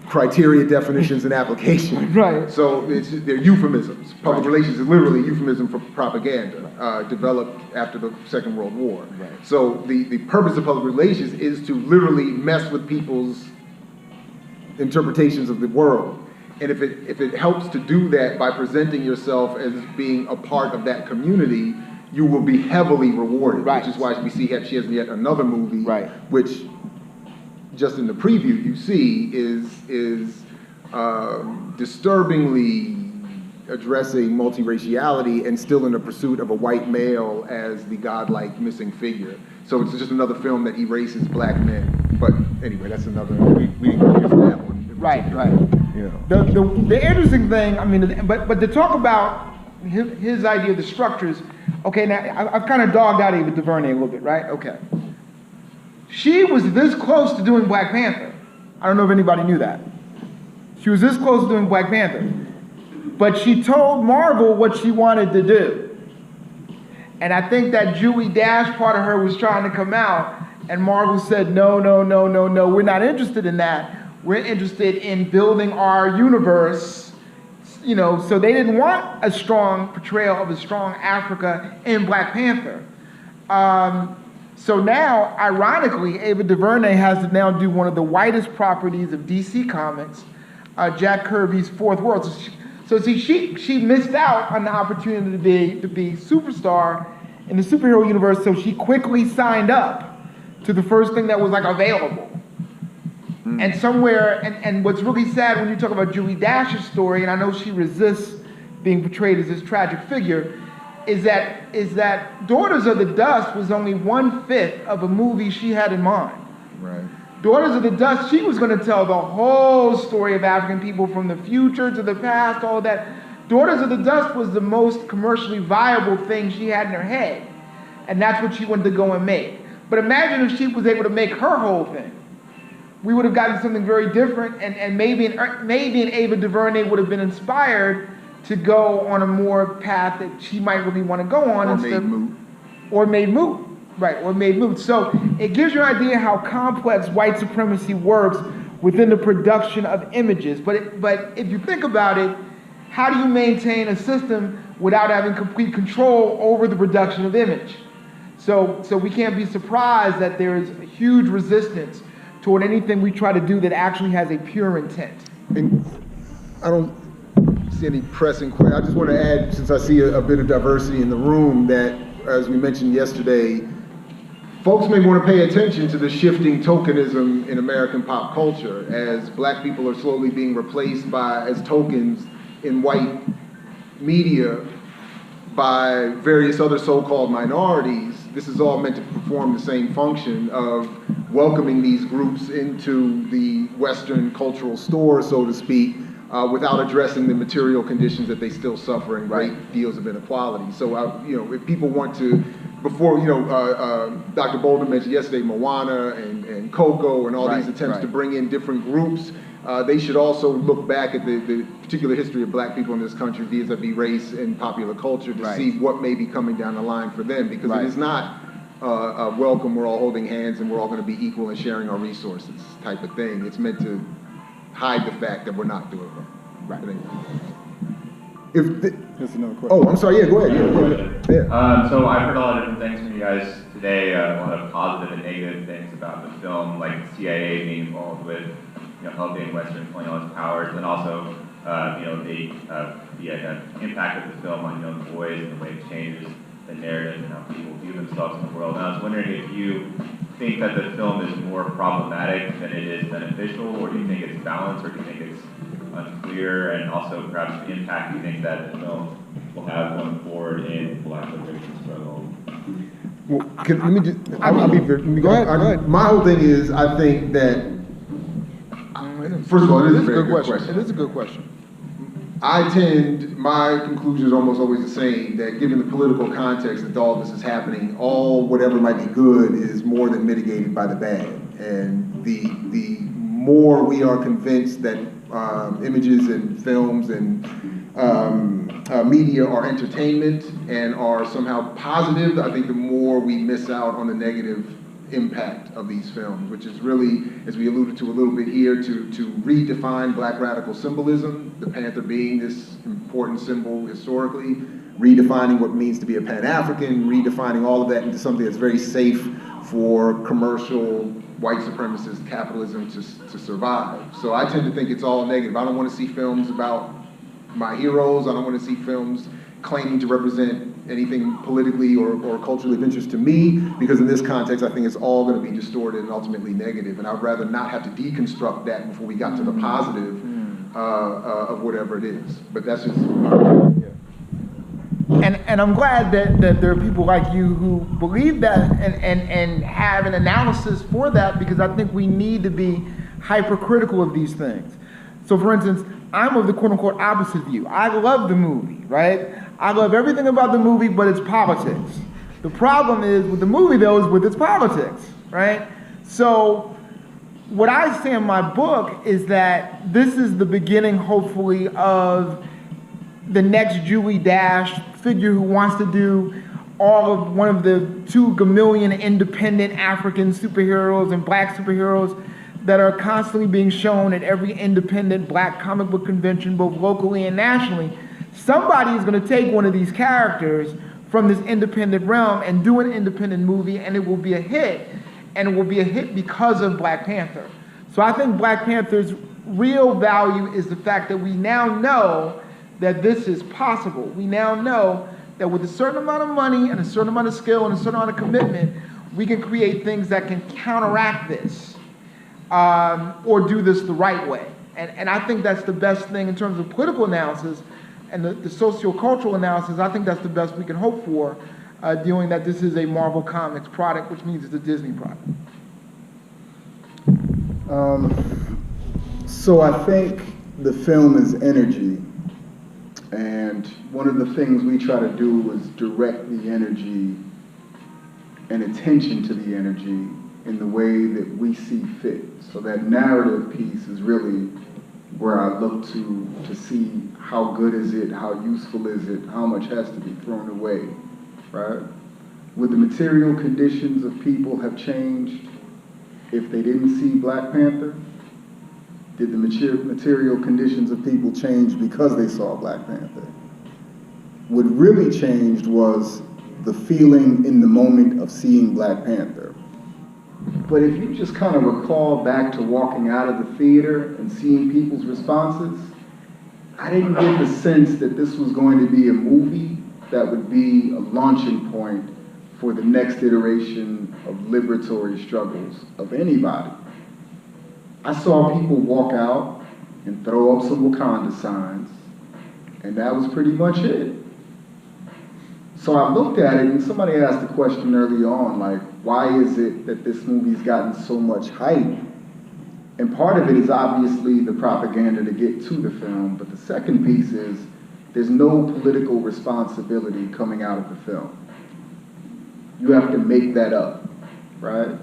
criteria, definitions, and applications. Right. So they're euphemisms. Public relations is literally a euphemism for propaganda, developed after the Second World War. Right. So the purpose of public relations is to literally mess with people's interpretations of the world. And if it helps to do that by presenting yourself as being a part of that community, you will be heavily rewarded. Right. Which is why we see she has yet another movie, Right. which just in the preview you see is disturbingly addressing multiraciality and still in the pursuit of a white male as the godlike missing figure. So it's just another film that erases black men. But anyway, that's another, we didn't go here for that one. Right. You know. The interesting thing, I mean, but to talk about his idea of the structures, okay, now I've kind of dogged out Ava DuVernay a little bit, right? Okay. She was this close to doing Black Panther. I don't know if anybody knew that. She was this close to doing Black Panther. But she told Marvel what she wanted to do. And I think that Julie Dash part of her was trying to come out, and Marvel said, no, we're not interested in that. We're interested in building our universe, you know, so they didn't want a strong portrayal of a strong Africa in Black Panther. So now, ironically, Ava DuVernay has to now do one of the whitest properties of DC Comics, Jack Kirby's Fourth World. So she missed out on the opportunity to be superstar in the superhero universe, so she quickly signed up to the first thing that was like available. And somewhere, and what's really sad when you talk about Julie Dash's story, and I know she resists being portrayed as this tragic figure, is that Daughters of the Dust was only 1/5 of a movie she had in mind. Right. Daughters of the Dust, she was going to tell the whole story of African people from the future to the past, all that. Daughters of the Dust was the most commercially viable thing she had in her head. And that's what she wanted to go and make. But imagine if she was able to make her whole thing. We would have gotten something very different, and maybe an Ava DuVernay would have been inspired to go on a more path that she might really want to go on. Or made moot. Right, or made moot. So it gives you an idea how complex white supremacy works within the production of images. But if you think about it, how do you maintain a system without having complete control over the production of image? So we can't be surprised that there is a huge resistance toward anything we try to do that actually has a pure intent. And I don't see any pressing questions. I just want to add, since I see a bit of diversity in the room, that as we mentioned yesterday, folks may want to pay attention to the shifting tokenism in American pop culture as black people are slowly being replaced as tokens in white media by various other so-called minorities. This is all meant to perform the same function of welcoming these groups into the Western cultural store, so to speak, without addressing the material conditions that they still suffer in great deals of inequality. So, if people want to, before, Dr. Bolden mentioned yesterday Moana and Coco and all these attempts to bring in different groups, they should also look back at the particular history of black people in this country vis-a-vis race and popular culture to see what may be coming down the line for them, because it is not a welcome, we're all holding hands and we're all going to be equal and sharing our resources type of thing. It's meant to hide the fact that we're not doing that. Right. That's another question. Oh, I'm sorry. Yeah, go ahead. Yeah. So I've heard a lot of different things from you guys today. A lot of positive and negative things about the film, like the CIA being involved with, helping Western colonialist powers, and also, the impact of the film on young boys and the way it changes the narrative and how people view themselves in the world. And I was wondering if you think that the film is more problematic than it is beneficial, or do you think it's balanced, or do you think it's unclear, and also perhaps the impact you think that the film will have going forward in Black liberation struggle? Well, go ahead. My whole thing is, I think that, first of all, it is a very good question. It is a good question. My conclusion is almost always the same, that given the political context that all this is happening, whatever might be good is more than mitigated by the bad. And the more we are convinced that images and films and media are entertainment and are somehow positive, I think the more we miss out on the negative impact of these films, which is really, as we alluded to a little bit here, to redefine Black radical symbolism, the Panther being this important symbol historically, redefining what it means to be a Pan-African, redefining all of that into something that's very safe for commercial white supremacist capitalism to survive. So I tend to think it's all negative. I don't want to see films about my heroes. I don't want to see films claiming to represent anything politically or culturally of interest to me, because in this context, I think it's all going to be distorted and ultimately negative. And I'd rather not have to deconstruct that before we got to the positive of whatever it is. But that's just And I'm glad that there are people like you who believe that and have an analysis for that, because I think we need to be hypercritical of these things. So for instance, I'm of the quote-unquote opposite view. I love the movie, right? I love everything about the movie, but it's politics. The problem is with the movie, though, is with its politics, right? So what I say in my book is that this is the beginning, hopefully, of the next Julie Dash figure who wants to do all of one of the 2 gamillion independent African superheroes and Black superheroes that are constantly being shown at every independent Black comic book convention, both locally and nationally. Somebody is going to take one of these characters from this independent realm and do an independent movie, and it will be a hit. And it will be a hit because of Black Panther. So I think Black Panther's real value is the fact that we now know that this is possible. We now know that with a certain amount of money and a certain amount of skill and a certain amount of commitment, we can create things that can counteract this or do this the right way. And I think that's the best thing in terms of political analysis and the sociocultural analysis. I think that's the best we can hope for, dealing that this is a Marvel Comics product, which means it's a Disney product. So I think the film is energy. And one of the things we try to do is direct the energy and attention to the energy in the way that we see fit. So that narrative piece is really where I look to see how good is it, how useful is it, how much has to be thrown away, right? Would the material conditions of people have changed if they didn't see Black Panther? Did the material conditions of people change because they saw Black Panther? What really changed was the feeling in the moment of seeing Black Panther. But if you just kind of recall back to walking out of the theater and seeing people's responses, I didn't get the sense that this was going to be a movie that would be a launching point for the next iteration of liberatory struggles of anybody. I saw people walk out and throw up some Wakanda signs, and that was pretty much it. So I looked at it, and somebody asked the question early on, like, why is it that this movie's gotten so much hype? And part of it is obviously the propaganda to get to the film, but the second piece is there's no political responsibility coming out of the film. You have to make that up, right?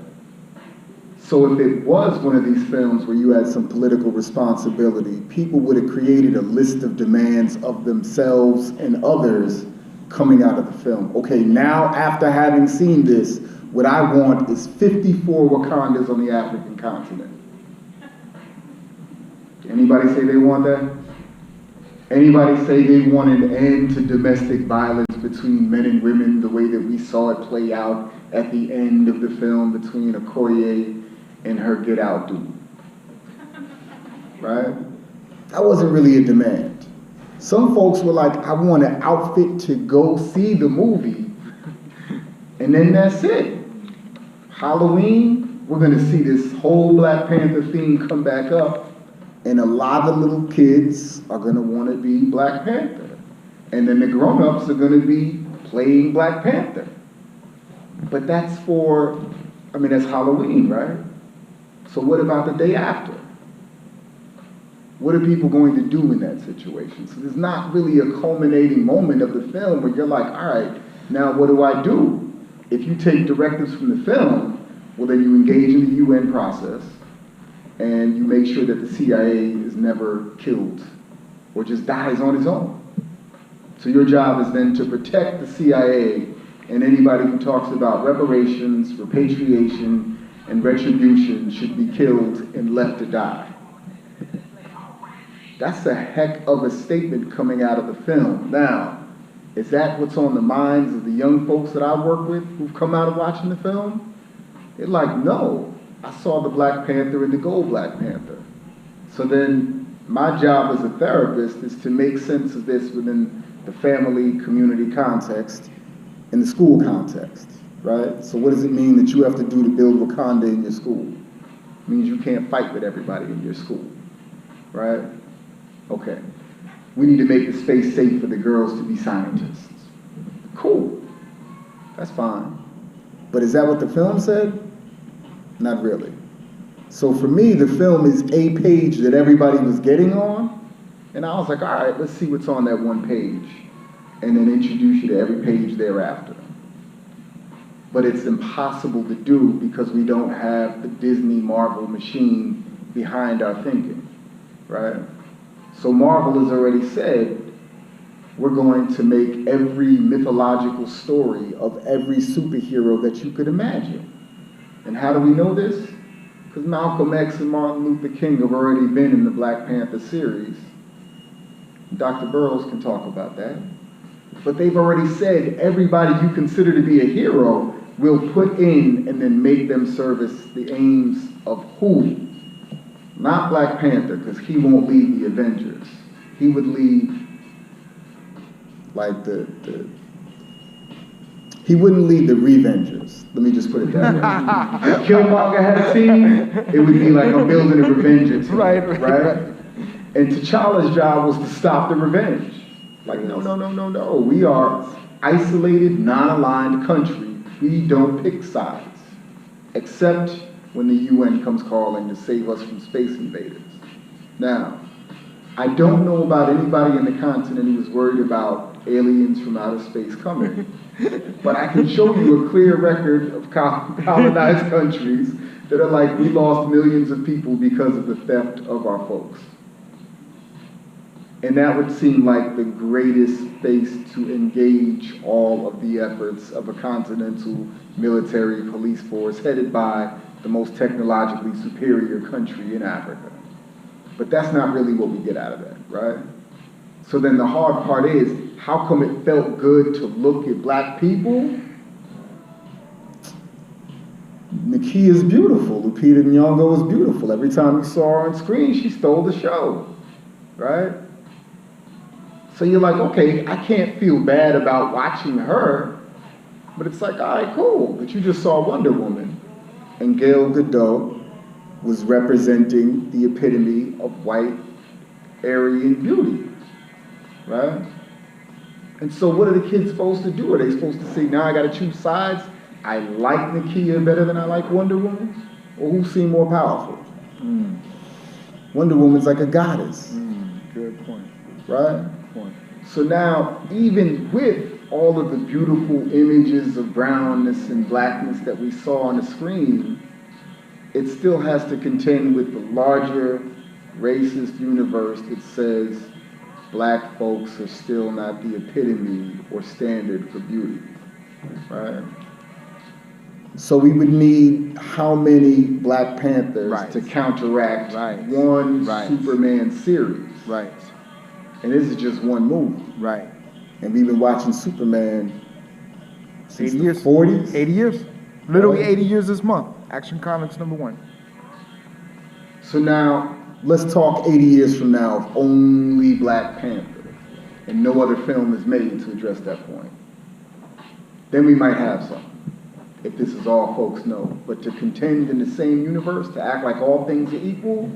So if it was one of these films where you had some political responsibility, people would have created a list of demands of themselves and others coming out of the film. Okay, now after having seen this, what I want is 54 Wakandas on the African continent. Anybody say they want that? Anybody say they want an end to domestic violence between men and women the way that we saw it play out at the end of the film between Okoye and her Get Out dude? Right? That wasn't really a demand. Some folks were like, I want an outfit to go see the movie, and then that's it. Halloween, we're gonna see this whole Black Panther theme come back up, and a lot of little kids are gonna wanna be Black Panther. And then the grown-ups are gonna be playing Black Panther. But that's that's Halloween, right? So what about the day after? What are people going to do in that situation? So there's not really a culminating moment of the film where you're like, all right, now what do I do? If you take directives from the film, well then you engage in the UN process and you make sure that the CIA is never killed or just dies on its own. So your job is then to protect the CIA and anybody who talks about reparations, repatriation, and retribution should be killed and left to die. That's a heck of a statement coming out of the film. Now, is that what's on the minds of the young folks that I work with who've come out of watching the film? They're like, no, I saw the Black Panther and the Gold Black Panther. So then my job as a therapist is to make sense of this within the family, community context, and the school context, right? So what does it mean that you have to do to build Wakanda in your school? It means you can't fight with everybody in your school, right? Okay, we need to make the space safe for the girls to be scientists. Cool, that's fine. But is that what the film said? Not really. So for me, the film is a page that everybody was getting on, and I was like, all right, let's see what's on that one page, and then introduce you to every page thereafter. But it's impossible to do because we don't have the Disney Marvel machine behind our thinking, right? So Marvel has already said, we're going to make every mythological story of every superhero that you could imagine. And how do we know this? Because Malcolm X and Martin Luther King have already been in the Black Panther series. Dr. Burroughs can talk about that. But they've already said everybody you consider to be a hero will put in and then make them service the aims of who? Not Black Panther, because he won't lead the Avengers. He would lead, like he wouldn't lead the Revengers. Let me just put it that way. If Killmonger had a team, it would be like I'm building a Revenger team, right? And T'Challa's job was to stop the revenge. Like, no. We are isolated, non-aligned country. We don't pick sides, except when the UN comes calling to save us from space invaders. Now, I don't know about anybody in the continent who was worried about aliens from outer space coming, but I can show you a clear record of colonized countries that are like, we lost millions of people because of the theft of our folks. And that would seem like the greatest space to engage all of the efforts of a continental military police force headed by the most technologically superior country in Africa. But that's not really what we get out of that, right? So then the hard part is, how come it felt good to look at Black people? Nakia is beautiful. Lupita Nyong'o is beautiful. Every time you saw her on screen, she stole the show, right? So you're like, okay, I can't feel bad about watching her, but it's like, all right, cool. But you just saw Wonder Woman, and Gal Gadot was representing the epitome of white Aryan beauty, right? And so what are the kids supposed to do? Are they supposed to say, now I gotta choose sides? I like Nakia better than I like Wonder Woman? Or who seemed more powerful? Wonder Woman's like a goddess. Good point. Right? So now, even with all of the beautiful images of brownness and blackness that we saw on the screen, it still has to contend with the larger racist universe that says Black folks are still not the epitome or standard for beauty, right? So we would need how many Black Panthers to counteract one Superman series? Right. And this is just one movie. Right. And we've been watching Superman since 80 the years. 40s. 80 years. Literally Oh. 80 years this month. Action Comics #1. So now, let's talk 80 years from now of only Black Panther, and no other film is made to address that point. Then we might have something, if this is all folks know. But to contend in the same universe, to act like all things are equal,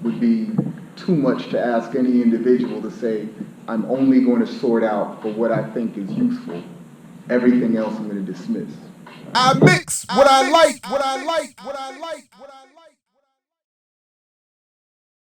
would be too much to ask any individual to say, I'm only going to sort out for what I think is useful. Everything else I'm going to dismiss. I mix what I like, what I like, what I like, what I like.